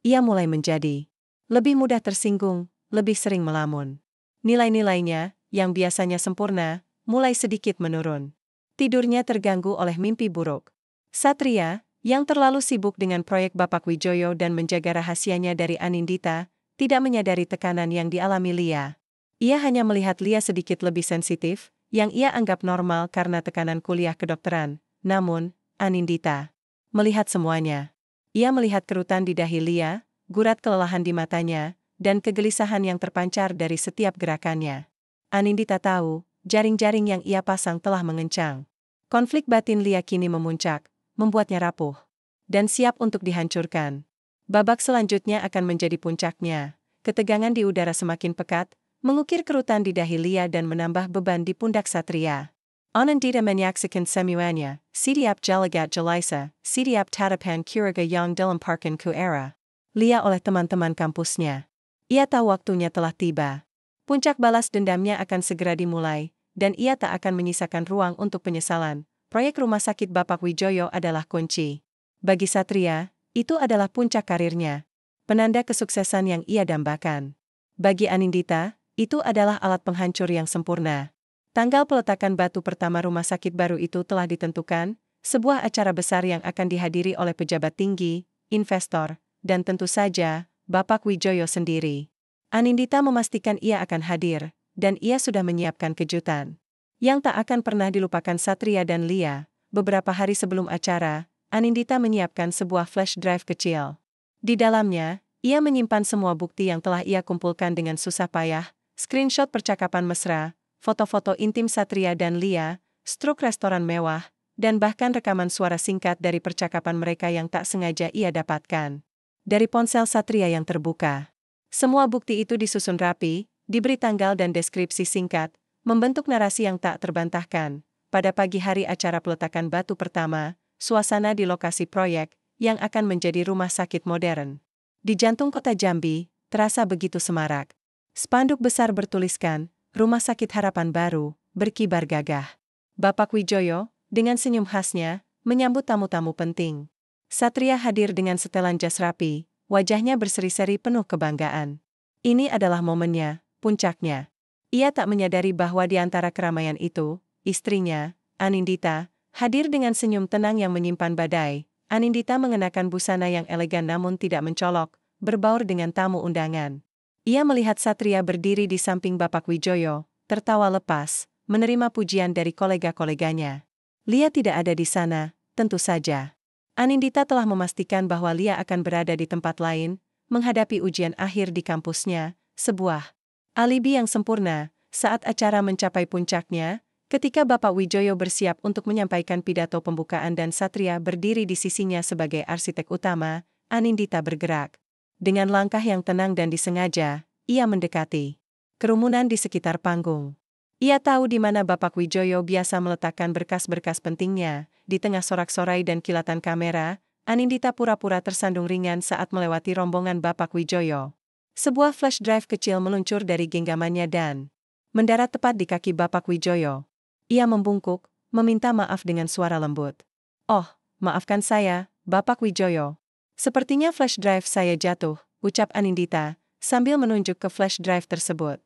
Ia mulai menjadi lebih mudah tersinggung, lebih sering melamun. Nilai-nilainya, yang biasanya sempurna, mulai sedikit menurun. Tidurnya terganggu oleh mimpi buruk. Satria, yang terlalu sibuk dengan proyek Bapak Wijoyo dan menjaga rahasianya dari Anindita, tidak menyadari tekanan yang dialami Lia. Ia hanya melihat Lia sedikit lebih sensitif, yang ia anggap normal karena tekanan kuliah kedokteran. Namun, Anindita melihat semuanya. Ia melihat kerutan di dahi Lia, gurat kelelahan di matanya, dan kegelisahan yang terpancar dari setiap gerakannya. Anindita tahu, jaring-jaring yang ia pasang telah mengencang. Konflik batin Lia kini memuncak, membuatnya rapuh dan siap untuk dihancurkan. Babak selanjutnya akan menjadi puncaknya. Ketegangan di udara semakin pekat, mengukir kerutan di dahi Lia dan menambah beban di pundak Satria. Anindita menyaksikan semuanya, setiap jalagat Jalisa, setiap tatapan curiga yang dilemparkan ku era Lia oleh teman-teman kampusnya. Ia tahu waktunya telah tiba. Puncak balas dendamnya akan segera dimulai, dan ia tak akan menyisakan ruang untuk penyesalan. Proyek rumah sakit Bapak Wijoyo adalah kunci. Bagi Satria, itu adalah puncak karirnya. Penanda kesuksesan yang ia dambakan. Bagi Anindita, itu adalah alat penghancur yang sempurna. Tanggal peletakan batu pertama rumah sakit baru itu telah ditentukan, sebuah acara besar yang akan dihadiri oleh pejabat tinggi, investor, dan tentu saja, Bapak Wijoyo sendiri. Anindita memastikan ia akan hadir, dan ia sudah menyiapkan kejutan yang tak akan pernah dilupakan Satria dan Lia. Beberapa hari sebelum acara, Anindita menyiapkan sebuah flash drive kecil. Di dalamnya, ia menyimpan semua bukti yang telah ia kumpulkan dengan susah payah, screenshot percakapan mesra, foto-foto intim Satria dan Lia, struk restoran mewah, dan bahkan rekaman suara singkat dari percakapan mereka yang tak sengaja ia dapatkan dari ponsel Satria yang terbuka. Semua bukti itu disusun rapi, diberi tanggal dan deskripsi singkat, membentuk narasi yang tak terbantahkan. Pada pagi hari acara peletakan batu pertama, suasana di lokasi proyek, yang akan menjadi rumah sakit modern di jantung kota Jambi, terasa begitu semarak. Spanduk besar bertuliskan, Rumah Sakit Harapan Baru, berkibar gagah. Bapak Wijoyo, dengan senyum khasnya, menyambut tamu-tamu penting. Satria hadir dengan setelan jas rapi, wajahnya berseri-seri penuh kebanggaan. Ini adalah momennya, puncaknya. Ia tak menyadari bahwa di antara keramaian itu, istrinya, Anindita, hadir dengan senyum tenang yang menyimpan badai. Anindita mengenakan busana yang elegan namun tidak mencolok, berbaur dengan tamu undangan. Ia melihat Satria berdiri di samping Bapak Wijoyo, tertawa lepas, menerima pujian dari kolega-koleganya. Lia tidak ada di sana, tentu saja. Anindita telah memastikan bahwa Lia akan berada di tempat lain, menghadapi ujian akhir di kampusnya, sebuah alibi yang sempurna. Saat acara mencapai puncaknya, ketika Bapak Wijoyo bersiap untuk menyampaikan pidato pembukaan dan Satria berdiri di sisinya sebagai arsitek utama, Anindita bergerak. Dengan langkah yang tenang dan disengaja, ia mendekati kerumunan di sekitar panggung. Ia tahu di mana Bapak Wijoyo biasa meletakkan berkas-berkas pentingnya. Di tengah sorak-sorai dan kilatan kamera, Anindita pura-pura tersandung ringan saat melewati rombongan Bapak Wijoyo. Sebuah flash drive kecil meluncur dari genggamannya dan mendarat tepat di kaki Bapak Wijoyo. Ia membungkuk, meminta maaf dengan suara lembut. "Oh, maafkan saya, Bapak Wijoyo. Sepertinya flash drive saya jatuh," ucap Anindita, sambil menunjuk ke flash drive tersebut.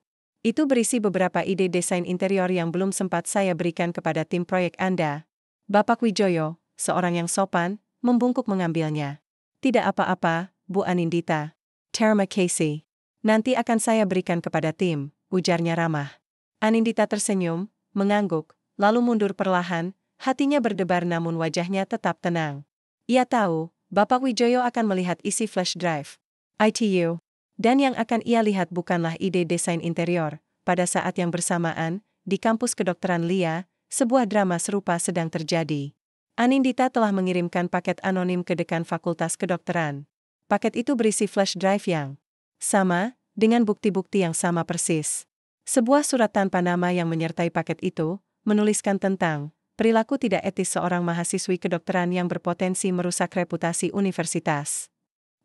Itu berisi beberapa ide desain interior yang belum sempat saya berikan kepada tim proyek Anda. Bapak Wijoyo, seorang yang sopan, membungkuk mengambilnya. Tidak apa-apa, Bu Anindita. Terima kasih. Nanti akan saya berikan kepada tim, ujarnya ramah. Anindita tersenyum, mengangguk, lalu mundur perlahan, hatinya berdebar namun wajahnya tetap tenang. Ia tahu, Bapak Wijoyo akan melihat isi flash drive. ITU. Dan yang akan ia lihat bukanlah ide desain interior. Pada saat yang bersamaan, di kampus kedokteran Lia, sebuah drama serupa sedang terjadi. Anindita telah mengirimkan paket anonim ke dekan Fakultas Kedokteran. Paket itu berisi flash drive yang sama, dengan bukti-bukti yang sama persis. Sebuah surat tanpa nama yang menyertai paket itu, menuliskan tentang perilaku tidak etis seorang mahasiswi kedokteran yang berpotensi merusak reputasi universitas.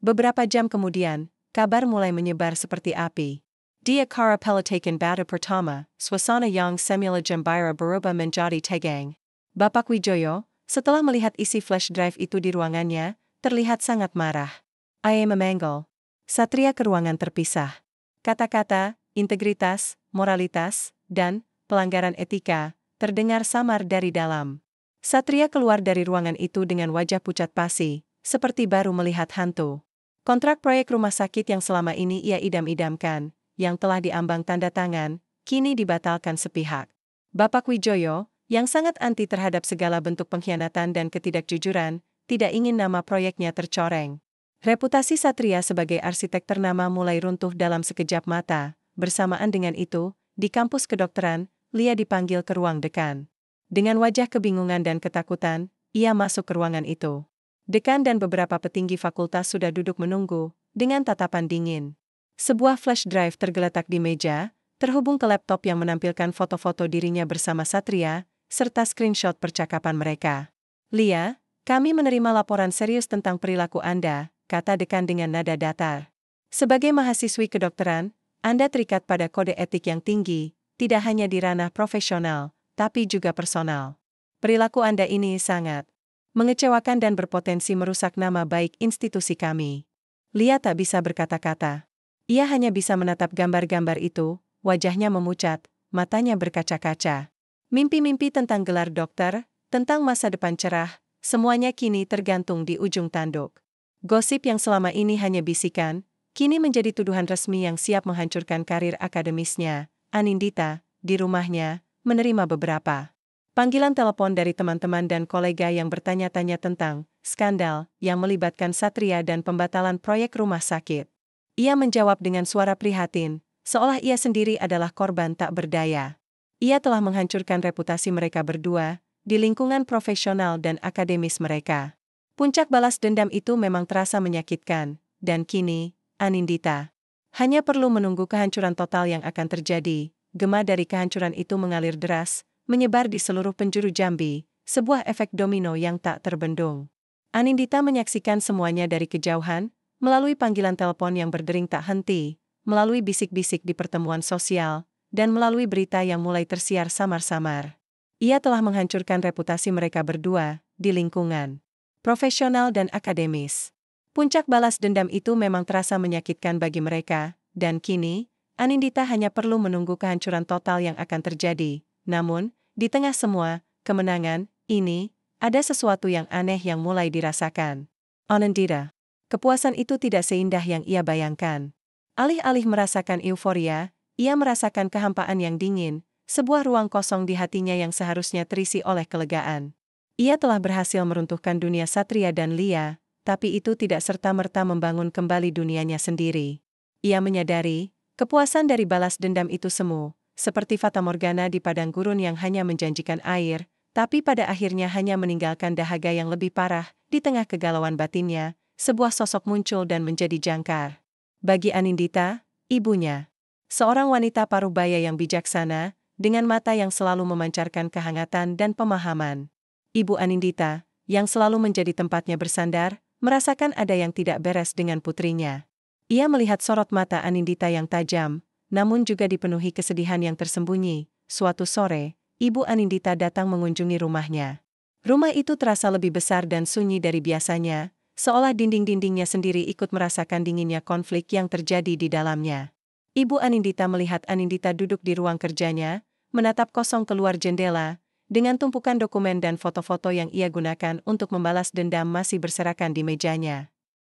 Beberapa jam kemudian, kabar mulai menyebar seperti api. Di acara peletakan batu pertama, suasana yang semula gembira berubah menjadi tegang. Bapak Wijoyo, setelah melihat isi flash drive itu di ruangannya, terlihat sangat marah. Ia memanggil Satria ke ruangan terpisah. Kata-kata, integritas, moralitas, dan pelanggaran etika terdengar samar dari dalam. Satria keluar dari ruangan itu dengan wajah pucat pasi, seperti baru melihat hantu. Kontrak proyek rumah sakit yang selama ini ia idam-idamkan, yang telah diambang tanda tangan, kini dibatalkan sepihak. Bapak Wijoyo, yang sangat anti terhadap segala bentuk pengkhianatan dan ketidakjujuran, tidak ingin nama proyeknya tercoreng. Reputasi Satria sebagai arsitek ternama mulai runtuh dalam sekejap mata. Bersamaan dengan itu, di kampus kedokteran, Lia dipanggil ke ruang dekan. Dengan wajah kebingungan dan ketakutan, ia masuk ke ruangan itu. Dekan dan beberapa petinggi fakultas sudah duduk menunggu, dengan tatapan dingin. Sebuah flash drive tergeletak di meja, terhubung ke laptop yang menampilkan foto-foto dirinya bersama Satria, serta screenshot percakapan mereka. Lia, kami menerima laporan serius tentang perilaku Anda, kata dekan dengan nada datar. Sebagai mahasiswi kedokteran, Anda terikat pada kode etik yang tinggi, tidak hanya di ranah profesional, tapi juga personal. Perilaku Anda ini sangat mengecewakan dan berpotensi merusak nama baik institusi kami. Lia tak bisa berkata-kata. Ia hanya bisa menatap gambar-gambar itu, wajahnya memucat, matanya berkaca-kaca. Mimpi-mimpi tentang gelar dokter, tentang masa depan cerah, semuanya kini tergantung di ujung tanduk. Gosip yang selama ini hanya bisikan, kini menjadi tuduhan resmi yang siap menghancurkan karir akademisnya. Anindita, di rumahnya, menerima beberapa panggilan telepon dari teman-teman dan kolega yang bertanya-tanya tentang skandal yang melibatkan Satria dan pembatalan proyek rumah sakit. Ia menjawab dengan suara prihatin, seolah ia sendiri adalah korban tak berdaya. Ia telah menghancurkan reputasi mereka berdua, di lingkungan profesional dan akademis mereka. Puncak balas dendam itu memang terasa menyakitkan, dan kini, Anindita hanya perlu menunggu kehancuran total yang akan terjadi. Gema dari kehancuran itu mengalir deras, menyebar di seluruh penjuru Jambi, sebuah efek domino yang tak terbendung. Anindita menyaksikan semuanya dari kejauhan, melalui panggilan telepon yang berdering tak henti, melalui bisik-bisik di pertemuan sosial, dan melalui berita yang mulai tersiar samar-samar. Ia telah menghancurkan reputasi mereka berdua, di lingkungan profesional dan akademis. Puncak balas dendam itu memang terasa menyakitkan bagi mereka, dan kini, Anindita hanya perlu menunggu kehancuran total yang akan terjadi. Namun, di tengah semua kemenangan ini, ada sesuatu yang aneh yang mulai dirasakan. Anindita. Kepuasan itu tidak seindah yang ia bayangkan. Alih-alih merasakan euforia, ia merasakan kehampaan yang dingin, sebuah ruang kosong di hatinya yang seharusnya terisi oleh kelegaan. Ia telah berhasil meruntuhkan dunia Satria dan Lia, tapi itu tidak serta-merta membangun kembali dunianya sendiri. Ia menyadari, kepuasan dari balas dendam itu semu, seperti fatamorgana di padang gurun yang hanya menjanjikan air, tapi pada akhirnya hanya meninggalkan dahaga yang lebih parah. Di tengah kegalauan batinnya, sebuah sosok muncul dan menjadi jangkar. Bagi Anindita, ibunya. Seorang wanita parubaya yang bijaksana, dengan mata yang selalu memancarkan kehangatan dan pemahaman. Ibu Anindita, yang selalu menjadi tempatnya bersandar, merasakan ada yang tidak beres dengan putrinya. Ia melihat sorot mata Anindita yang tajam, namun juga dipenuhi kesedihan yang tersembunyi. Suatu sore, Ibu Anindita datang mengunjungi rumahnya. Rumah itu terasa lebih besar dan sunyi dari biasanya, seolah dinding-dindingnya sendiri ikut merasakan dinginnya konflik yang terjadi di dalamnya. Ibu Anindita melihat Anindita duduk di ruang kerjanya, menatap kosong keluar jendela, dengan tumpukan dokumen dan foto-foto yang ia gunakan untuk membalas dendam masih berserakan di mejanya.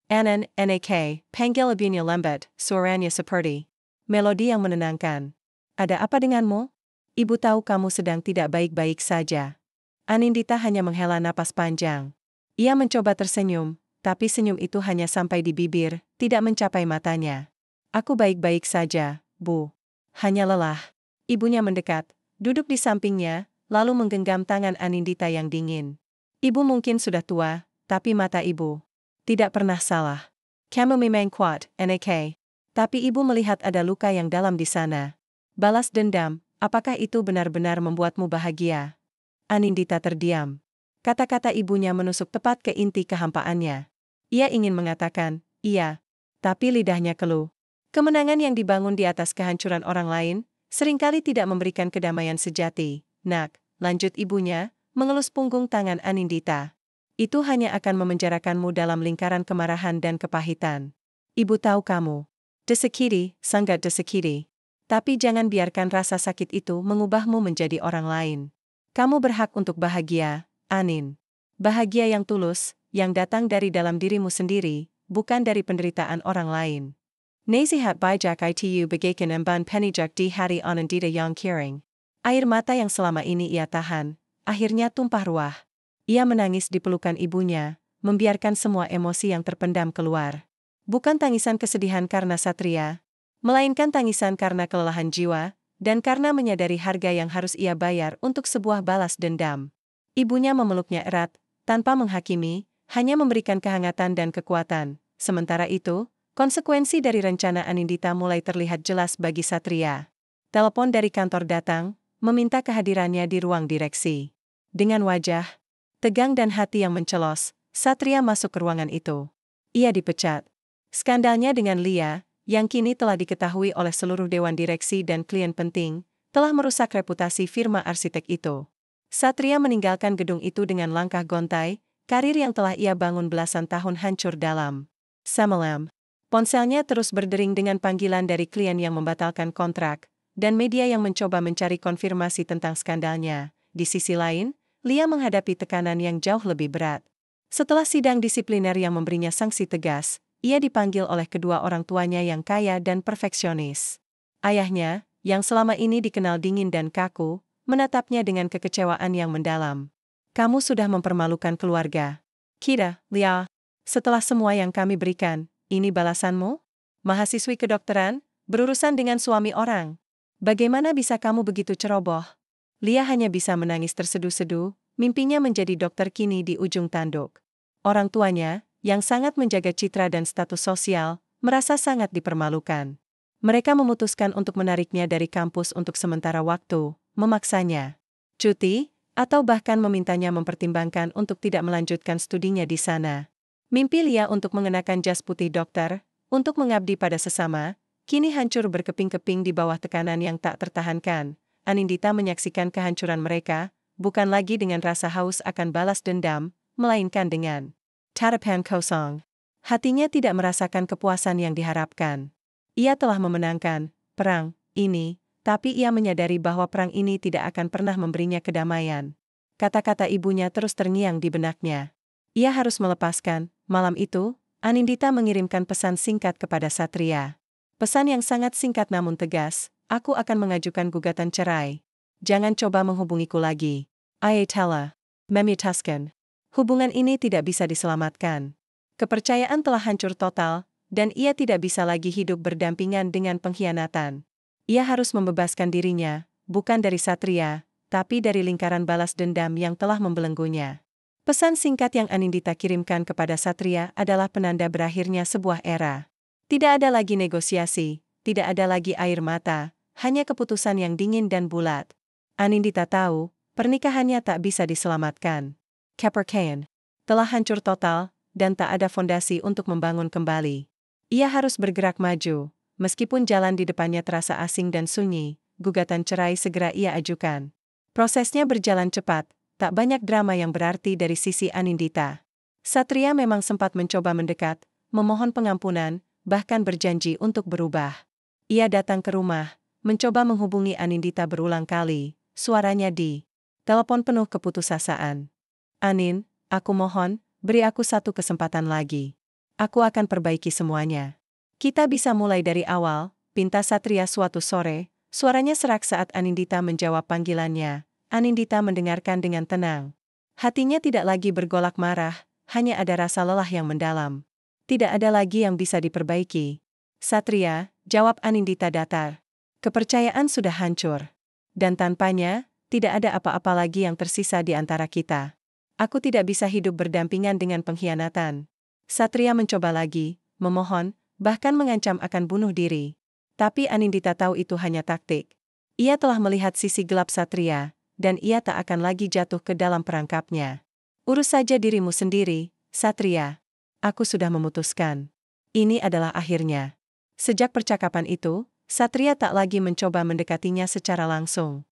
Anan, Nak, panggil lagunya lambat, suaranya seperti melodi yang menenangkan. Ada apa denganmu? Ibu tahu kamu sedang tidak baik-baik saja. Anindita hanya menghela napas panjang. Ia mencoba tersenyum, tapi senyum itu hanya sampai di bibir, tidak mencapai matanya. Aku baik-baik saja, Bu. Hanya lelah. Ibunya mendekat, duduk di sampingnya, lalu menggenggam tangan Anindita yang dingin. Ibu mungkin sudah tua, tapi mata ibu tidak pernah salah. Kamu memang kuat, Nak. Tapi ibu melihat ada luka yang dalam di sana. Balas dendam, apakah itu benar-benar membuatmu bahagia? Anindita terdiam. Kata-kata ibunya menusuk tepat ke inti kehampaannya. Ia ingin mengatakan, iya. Tapi lidahnya keluh. Kemenangan yang dibangun di atas kehancuran orang lain, seringkali tidak memberikan kedamaian sejati. Nak, lanjut ibunya, mengelus punggung tangan Anindita. Itu hanya akan memenjarakanmu dalam lingkaran kemarahan dan kepahitan. Ibu tahu kamu disakiti, sangat disakiti. Tapi jangan biarkan rasa sakit itu mengubahmu menjadi orang lain. Kamu berhak untuk bahagia, Anin. Bahagia yang tulus, yang datang dari dalam dirimu sendiri, bukan dari penderitaan orang lain. Nasihat bijak itu bagaikan emban penijak di hari Anindita yang kering. Air mata yang selama ini ia tahan, akhirnya tumpah ruah. Ia menangis di pelukan ibunya, membiarkan semua emosi yang terpendam keluar. Bukan tangisan kesedihan karena Satria, melainkan tangisan karena kelelahan jiwa, dan karena menyadari harga yang harus ia bayar untuk sebuah balas dendam. Ibunya memeluknya erat, tanpa menghakimi, hanya memberikan kehangatan dan kekuatan. Sementara itu, konsekuensi dari rencana Anindita mulai terlihat jelas bagi Satria. Telepon dari kantor datang, meminta kehadirannya di ruang direksi. Dengan wajah tegang dan hati yang mencelos, Satria masuk ke ruangan itu. Ia dipecat. Skandalnya dengan Lia, yang kini telah diketahui oleh seluruh dewan direksi dan klien penting, telah merusak reputasi firma arsitek itu. Satria meninggalkan gedung itu dengan langkah gontai, karir yang telah ia bangun belasan tahun hancur dalam semalam. Ponselnya terus berdering dengan panggilan dari klien yang membatalkan kontrak, dan media yang mencoba mencari konfirmasi tentang skandalnya. Di sisi lain, Lia menghadapi tekanan yang jauh lebih berat. Setelah sidang disipliner yang memberinya sanksi tegas, ia dipanggil oleh kedua orang tuanya yang kaya dan perfeksionis. Ayahnya, yang selama ini dikenal dingin dan kaku, menatapnya dengan kekecewaan yang mendalam. Kamu sudah mempermalukan keluarga kita, Lia. Setelah semua yang kami berikan, ini balasanmu? Mahasiswi kedokteran, berurusan dengan suami orang. Bagaimana bisa kamu begitu ceroboh? Lia hanya bisa menangis terseduh-seduh, mimpinya menjadi dokter kini di ujung tanduk. Orang tuanya, yang sangat menjaga citra dan status sosial, merasa sangat dipermalukan. Mereka memutuskan untuk menariknya dari kampus untuk sementara waktu, memaksanya cuti, atau bahkan memintanya mempertimbangkan untuk tidak melanjutkan studinya di sana. Mimpi Lia untuk mengenakan jas putih dokter, untuk mengabdi pada sesama, kini hancur berkeping-keping di bawah tekanan yang tak tertahankan. Anindita menyaksikan kehancuran mereka, bukan lagi dengan rasa haus akan balas dendam, melainkan dengan tatapan kosong. Hatinya tidak merasakan kepuasan yang diharapkan. Ia telah memenangkan perang ini, tapi ia menyadari bahwa perang ini tidak akan pernah memberinya kedamaian. Kata-kata ibunya terus terngiang di benaknya. Ia harus melepaskan. Malam itu, Anindita mengirimkan pesan singkat kepada Satria. Pesan yang sangat singkat namun tegas, aku akan mengajukan gugatan cerai. Jangan coba menghubungiku lagi. Ayatollah memutuskan. Hubungan ini tidak bisa diselamatkan. Kepercayaan telah hancur total, dan ia tidak bisa lagi hidup berdampingan dengan pengkhianatan. Ia harus membebaskan dirinya, bukan dari Satria, tapi dari lingkaran balas dendam yang telah membelenggunya. Pesan singkat yang Anindita kirimkan kepada Satria adalah penanda berakhirnya sebuah era. Tidak ada lagi negosiasi, tidak ada lagi air mata, hanya keputusan yang dingin dan bulat. Anindita tahu, pernikahannya tak bisa diselamatkan. Capricorn telah hancur total, dan tak ada fondasi untuk membangun kembali. Ia harus bergerak maju, meskipun jalan di depannya terasa asing dan sunyi, gugatan cerai segera ia ajukan. Prosesnya berjalan cepat, tak banyak drama yang berarti dari sisi Anindita. Satria memang sempat mencoba mendekat, memohon pengampunan, bahkan berjanji untuk berubah. Ia datang ke rumah, mencoba menghubungi Anindita berulang kali, suaranya di telepon penuh keputusasaan. Anin, aku mohon, beri aku satu kesempatan lagi. Aku akan perbaiki semuanya. Kita bisa mulai dari awal, pinta Satria suatu sore, suaranya serak saat Anindita menjawab panggilannya. Anindita mendengarkan dengan tenang. Hatinya tidak lagi bergolak marah, hanya ada rasa lelah yang mendalam. Tidak ada lagi yang bisa diperbaiki. Satria, jawab Anindita datar. Kepercayaan sudah hancur. Dan tanpanya, tidak ada apa-apa lagi yang tersisa di antara kita. Aku tidak bisa hidup berdampingan dengan pengkhianatan. Satria mencoba lagi, memohon, bahkan mengancam akan bunuh diri. Tapi Anindita tahu itu hanya taktik. Ia telah melihat sisi gelap Satria, dan ia tak akan lagi jatuh ke dalam perangkapnya. Urus saja dirimu sendiri, Satria. Aku sudah memutuskan. Ini adalah akhirnya. Sejak percakapan itu, Satria tak lagi mencoba mendekatinya secara langsung.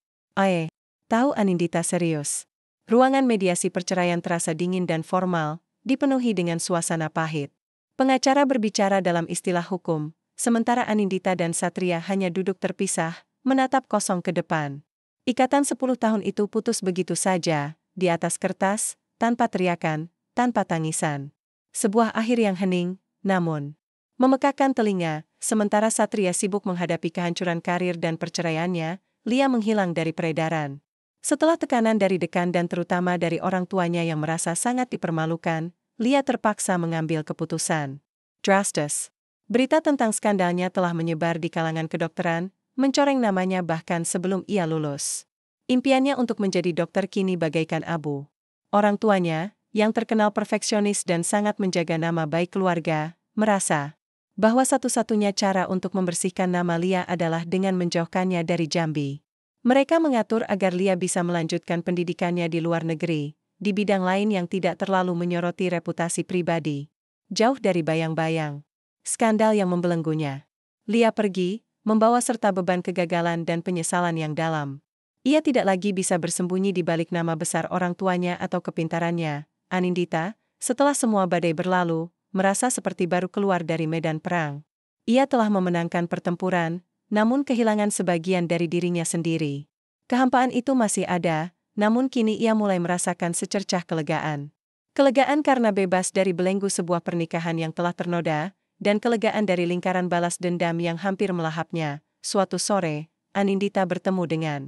Tahu Anindita serius. Ruangan mediasi perceraian terasa dingin dan formal, dipenuhi dengan suasana pahit. Pengacara berbicara dalam istilah hukum, sementara Anindita dan Satria hanya duduk terpisah, menatap kosong ke depan. Ikatan 10 tahun itu putus begitu saja, di atas kertas, tanpa teriakan, tanpa tangisan. Sebuah akhir yang hening, namun memekakkan telinga. Sementara Satria sibuk menghadapi kehancuran karir dan perceraiannya, Lia menghilang dari peredaran. Setelah tekanan dari dekan dan terutama dari orang tuanya yang merasa sangat dipermalukan, Lia terpaksa mengambil keputusan drastis. Berita tentang skandalnya telah menyebar di kalangan kedokteran, mencoreng namanya bahkan sebelum ia lulus. Impiannya untuk menjadi dokter kini bagaikan abu. Orang tuanya, yang terkenal perfeksionis dan sangat menjaga nama baik keluarga, merasa bahwa satu-satunya cara untuk membersihkan nama Lia adalah dengan menjauhkannya dari Jambi. Mereka mengatur agar Lia bisa melanjutkan pendidikannya di luar negeri, di bidang lain yang tidak terlalu menyoroti reputasi pribadi. Jauh dari bayang-bayang skandal yang membelenggunya. Lia pergi, membawa serta beban kegagalan dan penyesalan yang dalam. Ia tidak lagi bisa bersembunyi di balik nama besar orang tuanya atau kepintarannya. Anindita, setelah semua badai berlalu, merasa seperti baru keluar dari medan perang. Ia telah memenangkan pertempuran, namun kehilangan sebagian dari dirinya sendiri. Kehampaan itu masih ada, namun kini ia mulai merasakan secercah kelegaan. Kelegaan karena bebas dari belenggu sebuah pernikahan yang telah ternoda, dan kelegaan dari lingkaran balas dendam yang hampir melahapnya. Suatu sore, Anindita bertemu dengan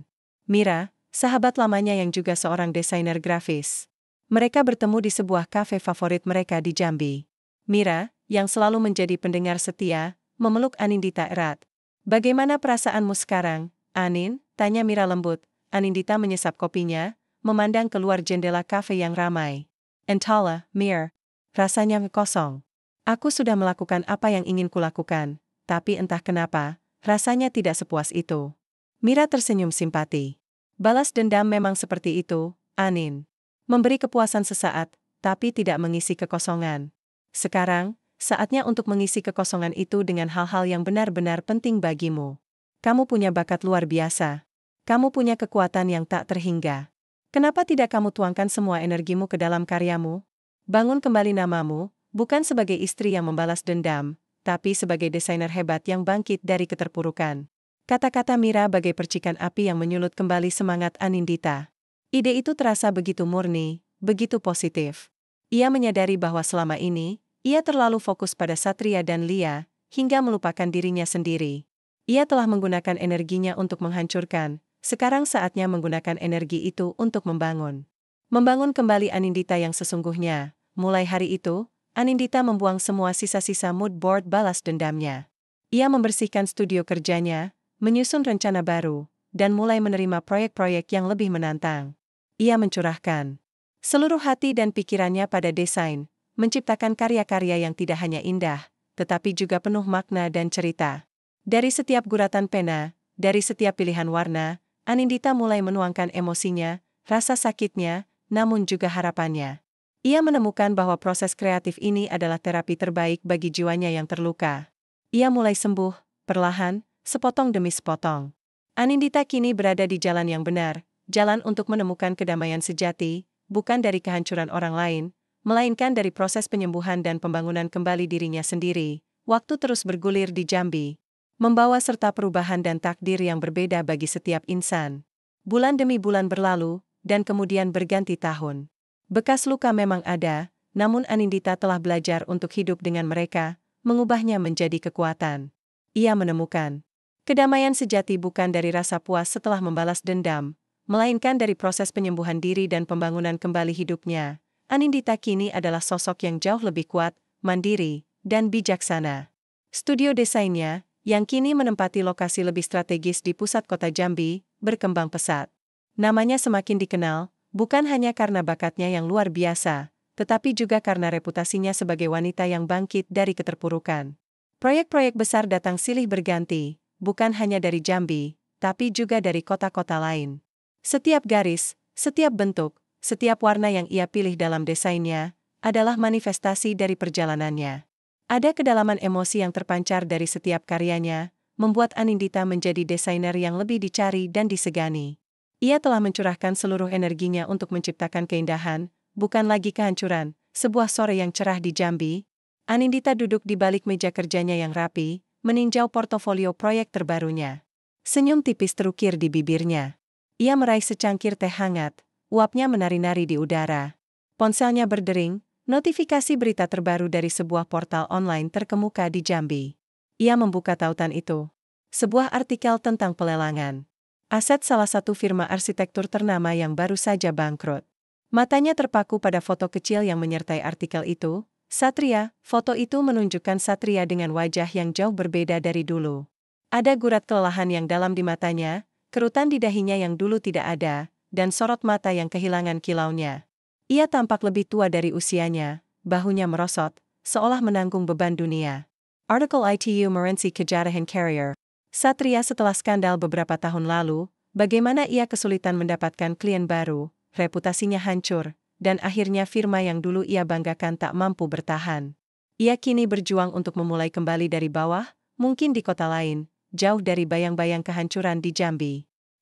Mira, sahabat lamanya yang juga seorang desainer grafis. Mereka bertemu di sebuah kafe favorit mereka di Jambi. Mira, yang selalu menjadi pendengar setia, memeluk Anindita erat. "Bagaimana perasaanmu sekarang, Anin?" tanya Mira lembut. Anindita menyesap kopinya, memandang keluar jendela kafe yang ramai. "Entahlah, Mir. Rasanya kosong. Aku sudah melakukan apa yang ingin kulakukan, tapi entah kenapa, rasanya tidak sepuas itu." Mira tersenyum simpati. Balas dendam memang seperti itu, Anin. Memberi kepuasan sesaat, tapi tidak mengisi kekosongan. Sekarang, saatnya untuk mengisi kekosongan itu dengan hal-hal yang benar-benar penting bagimu. Kamu punya bakat luar biasa. Kamu punya kekuatan yang tak terhingga. Kenapa tidak kamu tuangkan semua energimu ke dalam karyamu? Bangun kembali namamu, bukan sebagai istri yang membalas dendam, tapi sebagai desainer hebat yang bangkit dari keterpurukan. Kata-kata Mira bagai percikan api yang menyulut kembali semangat Anindita. Ide itu terasa begitu murni, begitu positif. Ia menyadari bahwa selama ini, ia terlalu fokus pada Satria dan Lia, hingga melupakan dirinya sendiri. Ia telah menggunakan energinya untuk menghancurkan, sekarang saatnya menggunakan energi itu untuk membangun. Membangun kembali Anindita yang sesungguhnya. Mulai hari itu, Anindita membuang semua sisa-sisa mood board balas dendamnya. Ia membersihkan studio kerjanya, menyusun rencana baru, dan mulai menerima proyek-proyek yang lebih menantang. Ia mencurahkan seluruh hati dan pikirannya pada desain, menciptakan karya-karya yang tidak hanya indah, tetapi juga penuh makna dan cerita. Dari setiap guratan pena, dari setiap pilihan warna, Anindita mulai menuangkan emosinya, rasa sakitnya, namun juga harapannya. Ia menemukan bahwa proses kreatif ini adalah terapi terbaik bagi jiwanya yang terluka. Ia mulai sembuh, perlahan, sepotong demi sepotong. Anindita kini berada di jalan yang benar, jalan untuk menemukan kedamaian sejati, bukan dari kehancuran orang lain, melainkan dari proses penyembuhan dan pembangunan kembali dirinya sendiri. Waktu terus bergulir di Jambi. membawa serta perubahan dan takdir yang berbeda bagi setiap insan. Bulan demi bulan berlalu, dan kemudian berganti tahun. Bekas luka memang ada, namun Anindita telah belajar untuk hidup dengan mereka, mengubahnya menjadi kekuatan. Ia menemukan kedamaian sejati bukan dari rasa puas setelah membalas dendam, melainkan dari proses penyembuhan diri dan pembangunan kembali hidupnya. Anindita kini adalah sosok yang jauh lebih kuat, mandiri, dan bijaksana. Studio desainnya, yang kini menempati lokasi lebih strategis di pusat kota Jambi, berkembang pesat. Namanya semakin dikenal, bukan hanya karena bakatnya yang luar biasa, tetapi juga karena reputasinya sebagai wanita yang bangkit dari keterpurukan. Proyek-proyek besar datang silih berganti, bukan hanya dari Jambi, tapi juga dari kota-kota lain. Setiap garis, setiap bentuk, setiap warna yang ia pilih dalam desainnya, adalah manifestasi dari perjalanannya. Ada kedalaman emosi yang terpancar dari setiap karyanya, membuat Anindita menjadi desainer yang lebih dicari dan disegani. Ia telah mencurahkan seluruh energinya untuk menciptakan keindahan, bukan lagi kehancuran. Sebuah sore yang cerah di Jambi, Anindita duduk di balik meja kerjanya yang rapi, meninjau portofolio proyek terbarunya. Senyum tipis terukir di bibirnya. Ia meraih secangkir teh hangat, uapnya menari-nari di udara. Ponselnya berdering, notifikasi berita terbaru dari sebuah portal online terkemuka di Jambi. Ia membuka tautan itu. Sebuah artikel tentang pelelangan aset salah satu firma arsitektur ternama yang baru saja bangkrut. Matanya terpaku pada foto kecil yang menyertai artikel itu. Satria, foto itu menunjukkan Satria dengan wajah yang jauh berbeda dari dulu. Ada gurat kelelahan yang dalam di matanya, kerutan di dahinya yang dulu tidak ada, dan sorot mata yang kehilangan kilaunya. Ia tampak lebih tua dari usianya, bahunya merosot, seolah menanggung beban dunia. Artikel ITU Merensi Kejarahan Carrier. Satria setelah skandal beberapa tahun lalu, bagaimana ia kesulitan mendapatkan klien baru, reputasinya hancur, dan akhirnya firma yang dulu ia banggakan tak mampu bertahan. Ia kini berjuang untuk memulai kembali dari bawah, mungkin di kota lain, jauh dari bayang-bayang kehancuran di Jambi.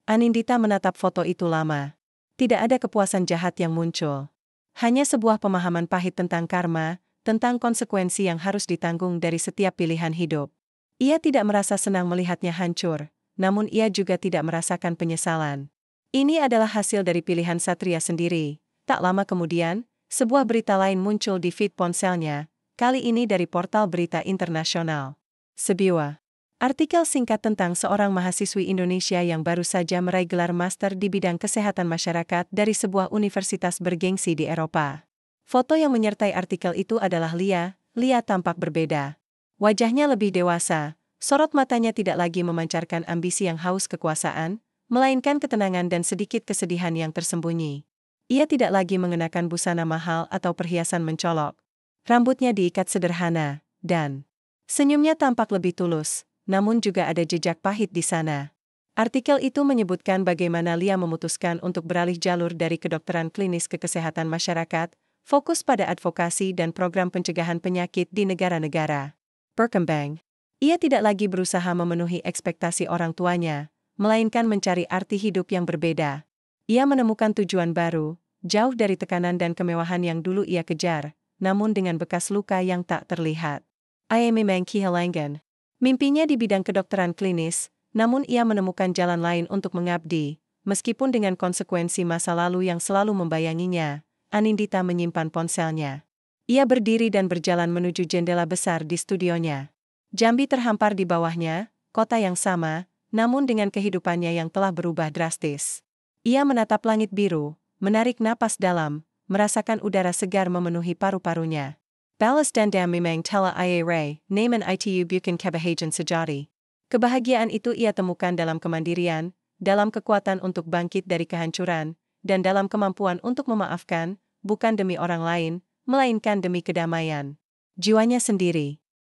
Anindita menatap foto itu lama. Tidak ada kepuasan jahat yang muncul. Hanya sebuah pemahaman pahit tentang karma, tentang konsekuensi yang harus ditanggung dari setiap pilihan hidup. Ia tidak merasa senang melihatnya hancur, namun ia juga tidak merasakan penyesalan. Ini adalah hasil dari pilihan Satria sendiri. Tak lama kemudian, sebuah berita lain muncul di feed ponselnya, kali ini dari portal berita internasional. Sebuah artikel singkat tentang seorang mahasiswi Indonesia yang baru saja meraih gelar master di bidang kesehatan masyarakat dari sebuah universitas bergengsi di Eropa. Foto yang menyertai artikel itu adalah Lia. Lia tampak berbeda. Wajahnya lebih dewasa, sorot matanya tidak lagi memancarkan ambisi yang haus kekuasaan, melainkan ketenangan dan sedikit kesedihan yang tersembunyi. Ia tidak lagi mengenakan busana mahal atau perhiasan mencolok. Rambutnya diikat sederhana, dan senyumnya tampak lebih tulus. Namun juga ada jejak pahit di sana. Artikel itu menyebutkan bagaimana Lia memutuskan untuk beralih jalur dari kedokteran klinis ke kesehatan masyarakat, fokus pada advokasi dan program pencegahan penyakit di negara-negara berkembang. Ia tidak lagi berusaha memenuhi ekspektasi orang tuanya, melainkan mencari arti hidup yang berbeda. Ia menemukan tujuan baru, jauh dari tekanan dan kemewahan yang dulu ia kejar, namun dengan bekas luka yang tak terlihat. Ia memang kehilangan mimpinya di bidang kedokteran klinis, namun ia menemukan jalan lain untuk mengabdi, meskipun dengan konsekuensi masa lalu yang selalu membayanginya. Anindita menyimpan ponselnya. Ia berdiri dan berjalan menuju jendela besar di studionya. Jambi terhampar di bawahnya, kota yang sama, namun dengan kehidupannya yang telah berubah drastis. Ia menatap langit biru, menarik napas dalam, merasakan udara segar memenuhi paru-parunya. Balas dendam memang telah ia raih, namun itu bukan kebahagiaan sejati. Kebahagiaan itu ia temukan dalam kemandirian, dalam kekuatan untuk bangkit dari kehancuran, dan dalam kemampuan untuk memaafkan, bukan demi orang lain, melainkan demi kedamaian jiwanya sendiri.